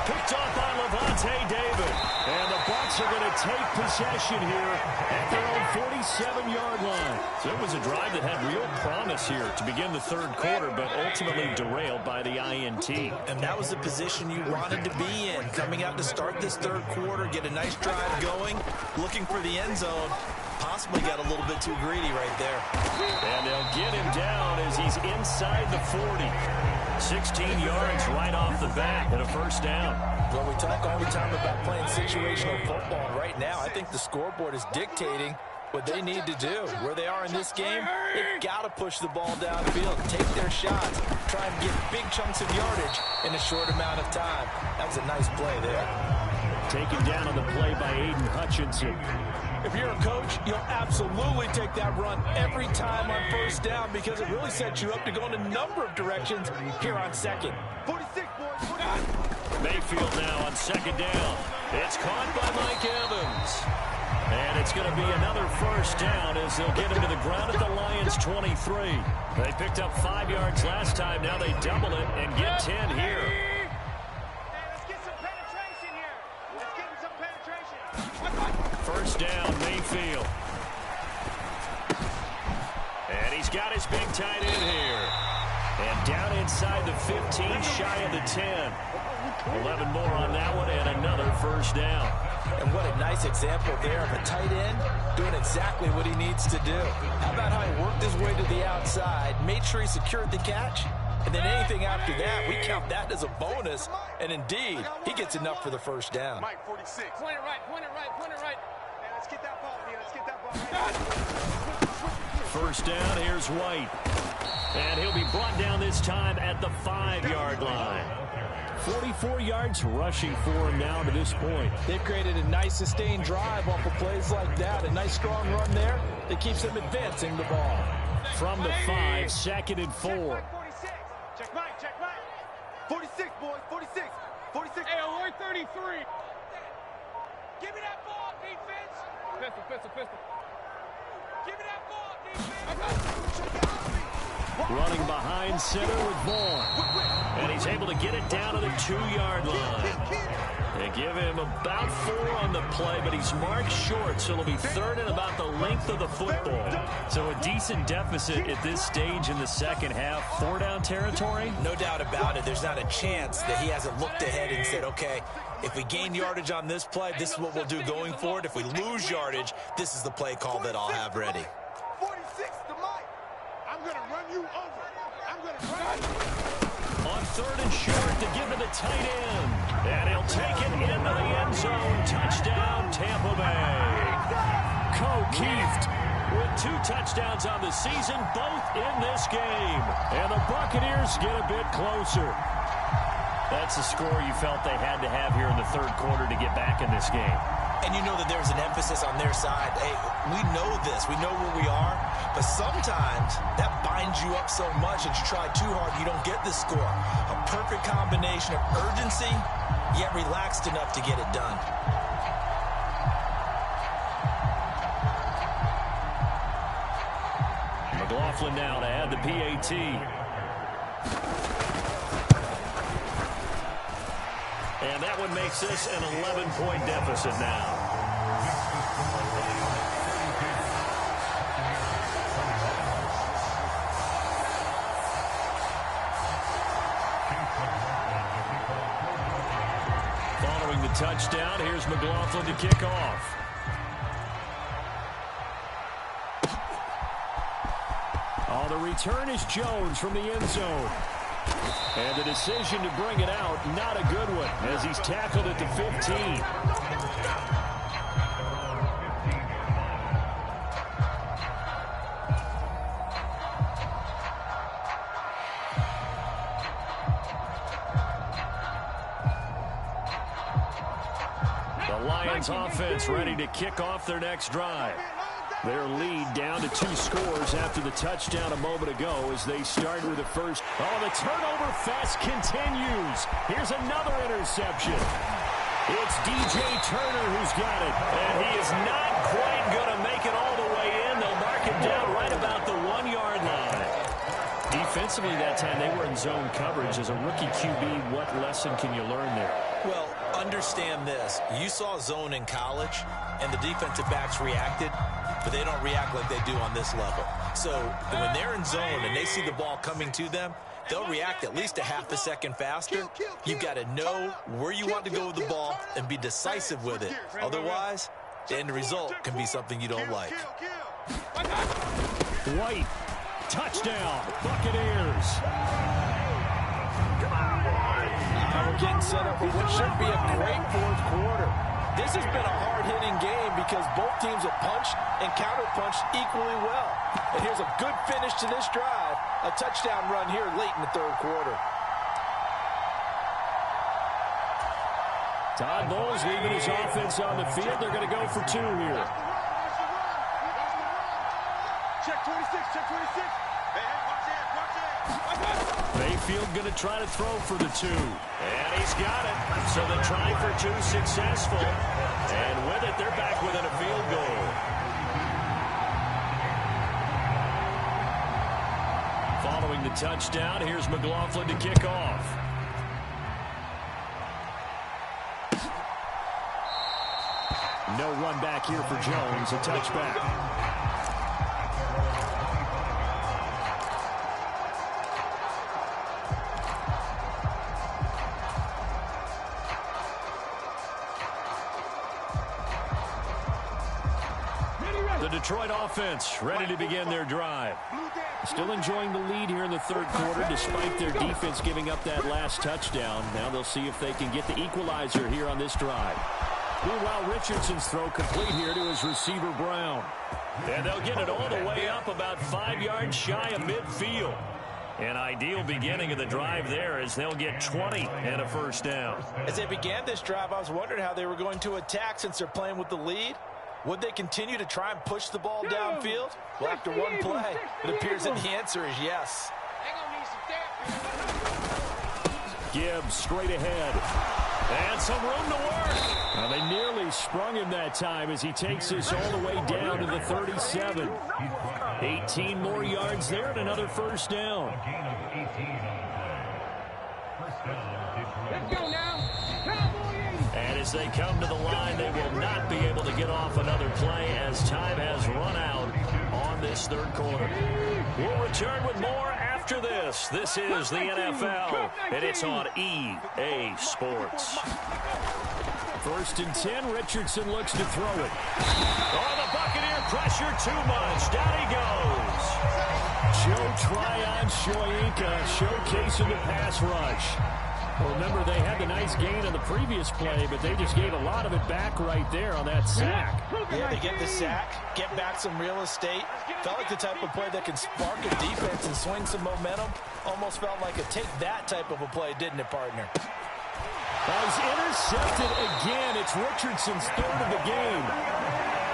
Picked off by Levante David. And the Bucs are going to take possession here at their own 47-yard line. So it was a drive that had real promise here to begin the third quarter, but ultimately derailed by the INT. And that was the position you wanted to be in. Coming out to start this third quarter, get a nice drive going, looking for the end zone. Possibly got a little bit too greedy right there. And they'll get him down as he's inside the 40. 16 yards right off the bat and a first down. Well, we talk all the time about playing situational football. And right now, I think the scoreboard is dictating what they need to do. Where they are in this game, they've got to push the ball downfield, take their shots, try and get big chunks of yardage in a short amount of time. That was a nice play there. Taken down on the play by Aiden Hutchinson. If you're a coach, you'll absolutely take that run every time on first down because it really sets you up to go in a number of directions here on second. 46, boys. Mayfield now on second down. It's caught by Mike Evans. And it's going to be another first down as they'll get him to the ground at the Lions' 23. They picked up 5 yards last time. Now they double it and get 10 here. Let's get some penetration here. Let's get some penetration. First down, Mayfield. And he's got his big tight end here. And down inside the 15, shy of the 10. 11 more on that one and another first down. And what a nice example there of a tight end doing exactly what he needs to do. How about how he worked his way to the outside, made sure he secured the catch, and then anything after that, we count that as a bonus. And indeed, he gets enough for the first down. Mike 46. Point it right, point it right, point it right. Hey, let's get that ball here. Let's get that ball right. First down, here's White. And he'll be brought down this time at the 5-yard line. 44 yards rushing for him now to this point. They've created a nice sustained drive off of plays like that. A nice strong run there that keeps them advancing the ball. From the 5, 2nd and 4. 46. Check Mike, check Mike. 46, boys. 46. 46. Hey, we're 33. Give me that ball, defense. Pistol, pistol, pistol. Give me that ball, defense. Running behind center with Vaughn. And he's able to get it down to the 2-yard line. They give him about 4 on the play, but he's marked short, so it'll be 3rd and about the length of the football. So a decent deficit at this stage in the second half. 4-down territory? No doubt about it. There's not a chance that he hasn't looked ahead and said, okay, if we gain yardage on this play, this is what we'll do going forward. If we lose yardage, this is the play call that I'll have ready. 46 to Mike. I'm going to run you over. I'm going to run you. On 3rd and short to give to the tight end. And he'll take it into the end zone. Touchdown, Tampa Bay. Keeft with 2 touchdowns on the season, both in this game. And the Buccaneers get a bit closer. That's the score you felt they had to have here in the third quarter to get back in this game. And you know that there's an emphasis on their side. Hey, we know this. We know where we are. But sometimes that binds you up so much that you try too hard, you don't get the score. A perfect combination of urgency, yet relaxed enough to get it done. McLaughlin now to add the PAT. And that one makes this an 11-point deficit now. Following the touchdown, here's McLaughlin to kick off. the return is Jones from the end zone. And the decision to bring it out, not a good one, as he's tackled at the 15. The Lions offense ready to kick off their next drive. Their lead down to 2 scores after the touchdown a moment ago as they start with the first. Oh, the turnover fest continues. Here's another interception. It's DJ Turner who's got it. And he is not quite going to make it all the way in. They'll mark him down right about the 1-yard line. Defensively that time, they were in zone coverage. As a rookie QB, what lesson can you learn there? Well, understand this. You saw zone in college, and the defensive backs reacted, but they don't react like they do on this level. So when they're in zone and they see the ball coming to them, they'll react at least a half a second faster. You've got to know where you want to go with the ball and be decisive with it. Otherwise, the end result can be something you don't like. White, touchdown, Buccaneers. We're getting set up for what should be a great fourth quarter. This has been a hard-hitting game because both teams have punched and counter-punched equally well. And here's a good finish to this drive, a touchdown run here late in the third quarter. Todd Bowles leaving his offense on the field. They're going to go for 2 here. Check 26, check 26. Hey, watch it, watch it. Mayfield going to try to throw for the 2. And he's got it. So the try for 2 successful. And with it, they're back within a field goal. Following the touchdown, here's McLaughlin to kick off. No run back here for Jones, a touchback. The Detroit offense ready to begin their drive. Still enjoying the lead here in the third quarter despite their defense giving up that last touchdown. Now they'll see if they can get the equalizer here on this drive. Meanwhile, Richardson's throw complete here to his receiver, Brown. And they'll get it all the way up about 5 yards shy of midfield. An ideal beginning of the drive there as they'll get 20 and a first down. As they began this drive, I was wondering how they were going to attack since they're playing with the lead. Would they continue to try and push the ball downfield? Well, after one play, it appears that the answer is yes. Gibbs straight ahead. And some room to work. Now they nearly sprung him that time as he takes this all the way down to the 37. 18 more yards there and another first down. Let's go now. Cowboys. And as they come to the line, they will not be able to get off another play as time has run out on this third quarter. We'll return with more after this. This is the NFL, and it's on EA Sports. 1st and 10, Richardson looks to throw it. Oh, the Buccaneer pressure too much. Down he goes. Joe Tryon-Shoyinka showcasing the pass rush. Well, remember, they had the nice gain on the previous play, but they just gave a lot of it back right there on that sack. Yeah, they get the sack, get back some real estate. Felt like the type of play that can spark a defense and swing some momentum. Almost felt like a take that type of a play, didn't it, partner? He's intercepted again. It's Richardson's 3rd of the game.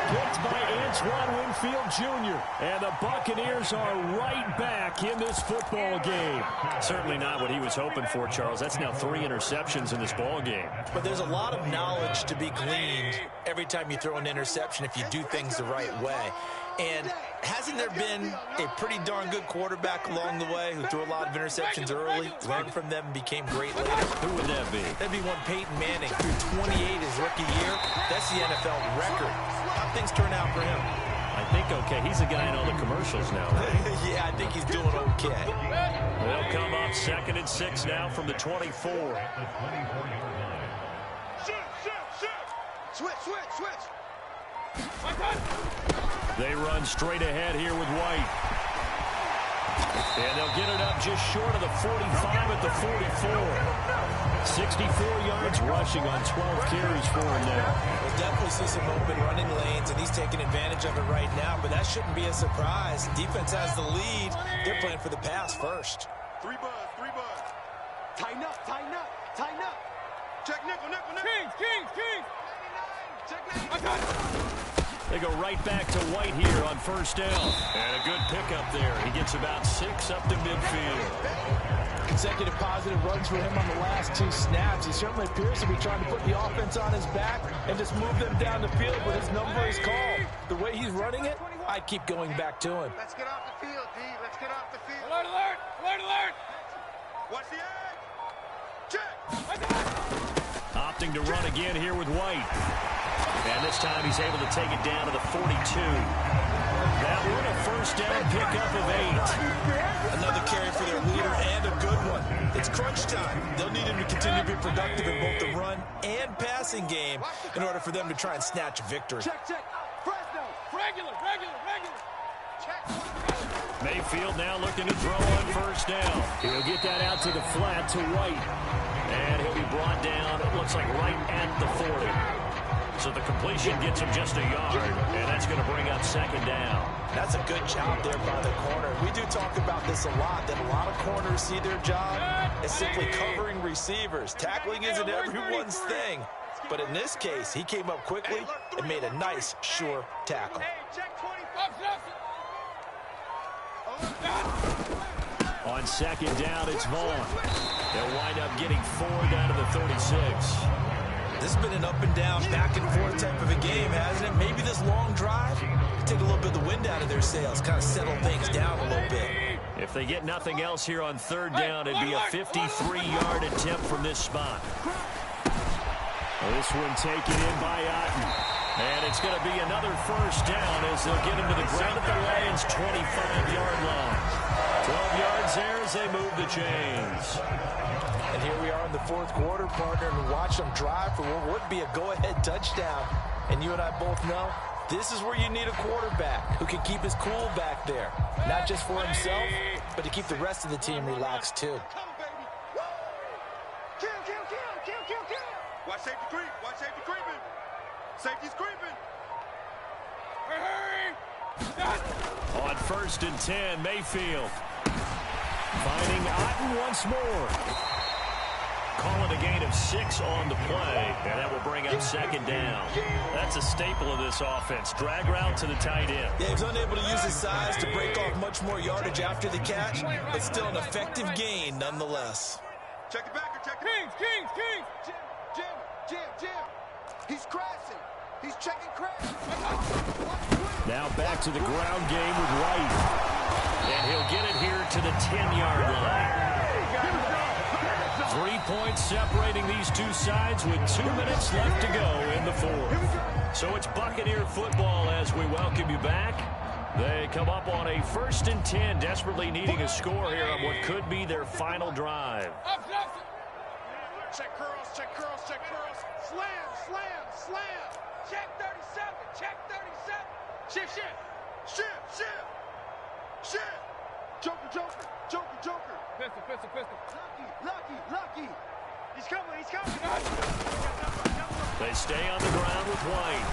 Picked by Antoine Winfield Jr. And the Buccaneers are right back in this football game. Certainly not what he was hoping for, Charles. That's now 3 interceptions in this ball game. But there's a lot of knowledge to be gleaned every time you throw an interception if you do things the right way. And hasn't there been a pretty darn good quarterback along the way who threw a lot of interceptions early, learned from them, and became great later? Who would that be? That'd be one Peyton Manning, threw 28 his rookie year. That's the NFL record. How'd things turn out for him? I think okay. He's the guy in all the commercials now, right? Yeah, I think he's doing okay. They'll come up 2nd and 6 now from the 24. Switch. They run straight ahead here with White. And they'll get it up just short of the 45 at the 44. 64 yards rushing on 12 carries for him now. We'll definitely see some open running lanes, and he's taking advantage of it right now, but that shouldn't be a surprise. Defense has the lead. They're playing for the pass first. Three buzz. Tighten up. Check nickel. Kings. Check nickel. I got it. They go right back to White here on first down. And a good pickup there. He gets about 6 up to midfield. Consecutive positive runs for him on the last 2 snaps. He certainly appears to be trying to put the offense on his back and just move them down the field, but his number is called. The way he's running it, I keep going back to him. Let's get off the field, D. Let's get off the field. Alert. Watch the edge. Check. Opting to run again here with White. And this time he's able to take it down to the 42. That one a first down pickup of 8. Another carry for their leader and a good one. It's crunch time. They'll need him to continue to be productive in both the run and passing game in order for them to try and snatch a victory. Check. Fresno. Regular. Check. Mayfield now looking to throw on first down. He'll get that out to the flat to White. And he'll be brought down, it looks like right at the 40. So the completion gets him just a yard, and that's going to bring up second down. That's a good job there by the corner. We do talk about this a lot, that a lot of corners see their job as simply covering receivers. Tackling isn't everyone's thing. But in this case, he came up quickly and made a nice, sure tackle. Hey, check 25. On second down, it's Vaughn. They'll wind up getting 4 down to the 36. This has been an up and down, back and forth type of a game, hasn't it? Maybe this long drive take a little bit of the wind out of their sails, kind of settle things down a little bit. If they get nothing else here on third down, it'd be a 53-yard attempt from this spot. This one taken in by Otten. And it's going to be another first down as they'll get him to the ground at the Lions' 25-yard line. 12 yards there as they move the chains. And here we are in the 4th quarter, partner, and watch them drive for what would be a go-ahead touchdown. And you and I both know this is where you need a quarterback who can keep his cool back there. Not just for himself, but to keep the rest of the team relaxed, too. Come, baby. Woo! Kill. Watch safety creep. Watch safety creeping. Safety's creeping. Hurry! On first and 10, Mayfield. Finding Otten once more. Calling a gain of 6 on the play, and that will bring up second down. That's a staple of this offense. Drag route to the tight end. Yeah, he was unable to use his size to break off much more yardage after the catch, but still an effective gain nonetheless. Check it back. Check it. Kings! Jim. He's crashing. He's checking crash. Now back to the ground game with White. And he'll get it here to the 10-yard line. 3 points separating these two sides with 2 minutes left to go in the 4th. So it's Buccaneer football as we welcome you back. They come up on a first and 10, desperately needing a score here on what could be their final drive. Check curls. Slam. Check 37. Shift. Joker. Pistol. Lucky. He's coming. They stay on the ground with White.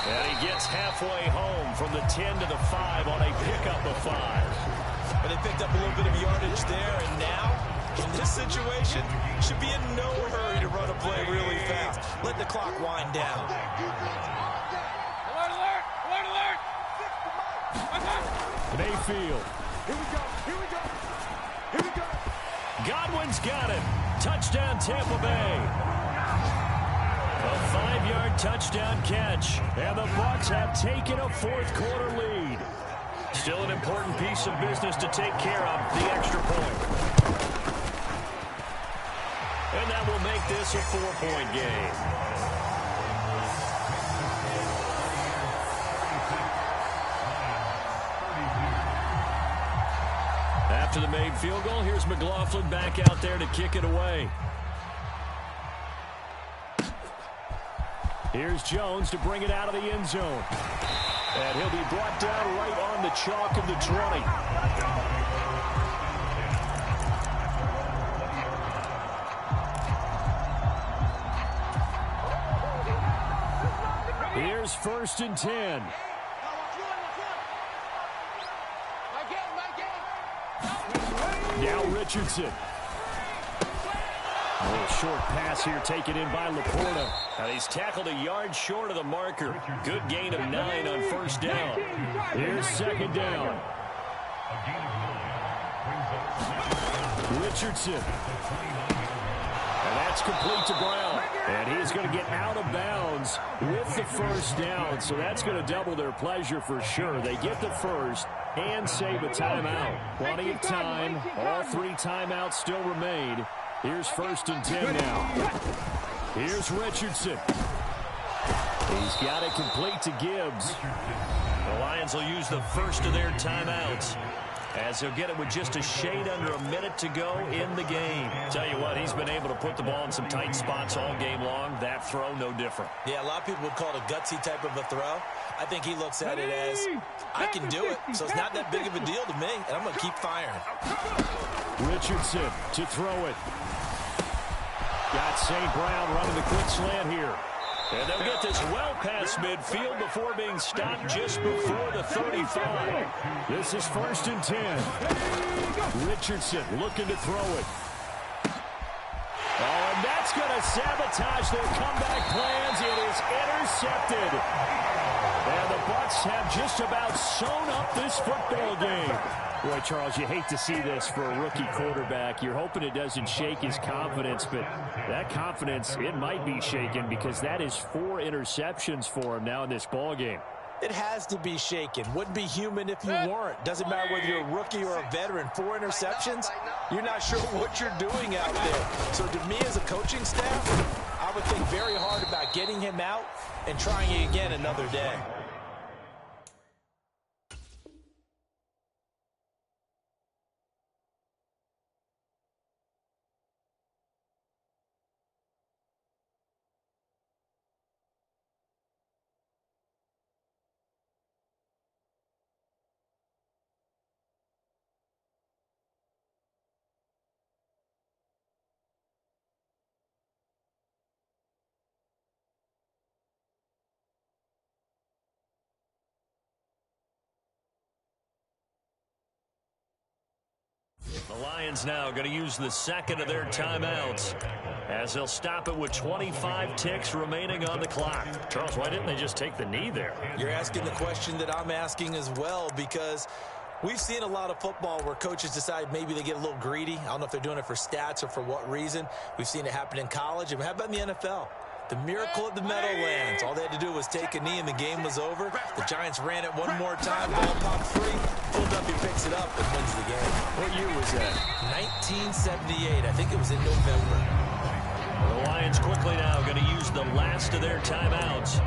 And he gets halfway home from the 10 to the 5 on a pickup of 5. But they picked up a little bit of yardage there, and now, in this situation, should be in no hurry to run a play really fast. Let the clock wind down. Alert! Mayfield. Here we go. Godwin's got it. Touchdown, Tampa Bay. A 5-yard touchdown catch. And the Bucs have taken a 4th quarter lead. Still an important piece of business to take care of, the extra point. And that will make this a 4-point game. After the made field goal, here's McLaughlin back out there to kick it away. Here's Jones to bring it out of the end zone. And he'll be brought down right on the chalk of the 20. Here's 1st and 10. Now Richardson. A little short pass here taken in by Laporta. And he's tackled a yard short of the marker. Good gain of 9 on 1st down. Here's 2nd down. Richardson. And that's complete to Brown. And he's going to get out of bounds with the 1st down. So that's going to double their pleasure for sure. They get the 1st and save a timeout. Plenty of time. All 3 timeouts still remain. Here's 1st and 10 now. Here's Richardson. He's got it complete to Gibbs. The Lions will use the first of their timeouts, as they'll get it with just a shade under a minute to go in the game. Tell you what, he's been able to put the ball in some tight spots all game long. That throw, no different. Yeah, a lot of people would call it a gutsy type of a throw. I think he looks at it as, I can do it, so it's not that big of a deal to me, and I'm going to keep firing. Richardson to throw it. Got St. Brown running the quick slant here. And they'll get this well past midfield before being stopped just before the 35. This is 1st and 10. Richardson looking to throw it. Oh, and that's going to sabotage their comeback plans. It is intercepted. And the Bucs have just about sewn up this football game. Boy, Charles, you hate to see this for a rookie quarterback. You're hoping it doesn't shake his confidence, but that confidence, it might be shaken because that is 4 interceptions for him now in this ball game. It has to be shaken. Wouldn't be human if you weren't. Doesn't matter whether you're a rookie or a veteran. 4 interceptions, you're not sure what you're doing out there. So to me as a coaching staff, I would think very hard about getting him out and trying it again another day. The Lions now going to use the second of their timeouts, as they'll stop it with 25 ticks remaining on the clock. Charles, why didn't they just take the knee there? You're asking the question that I'm asking as well, because we've seen a lot of football where coaches decide maybe they get a little greedy. I don't know if they're doing it for stats or for what reason. We've seen it happen in college. And how about in the NFL? The miracle of the Meadowlands. All they had to do was take a knee and the game was over. The Giants ran it one more time. Ball popped free. Pulled up, he picks it up and wins the game. What year was that? 1978. I think it was in November. The Lions quickly now going to use the last of their timeouts.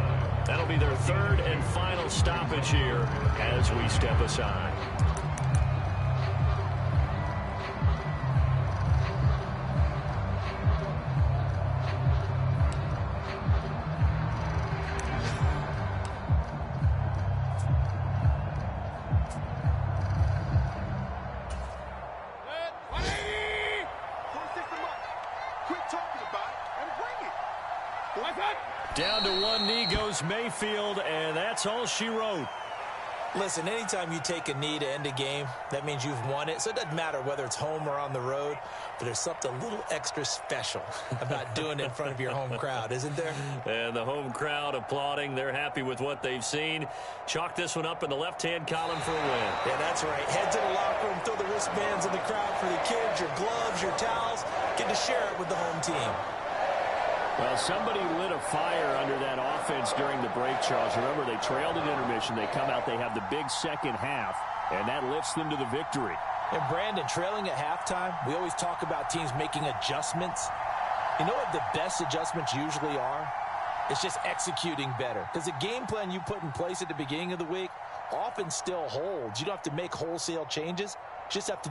That'll be their 3rd and final stoppage here as we step aside. Down to one knee goes Mayfield, and that's all she wrote. Listen, anytime you take a knee to end a game, that means you've won it. So it doesn't matter whether it's home or on the road, but there's something a little extra special about doing it in front of your home crowd, isn't there? And the home crowd applauding. They're happy with what they've seen. Chalk this one up in the left-hand column for a win. Yeah, that's right. Head to the locker room, throw the wristbands in the crowd for the kids, your gloves, your towels. Get to share it with the home team. Well, somebody lit a fire under that offense during the break, Charles. Remember, they trailed at intermission. They come out, they have the big second half, and that lifts them to the victory. And, Brandon, trailing at halftime, we always talk about teams making adjustments. You know what the best adjustments usually are? It's just executing better. Because the game plan you put in place at the beginning of the week often still holds. You don't have to make wholesale changes. You just have to do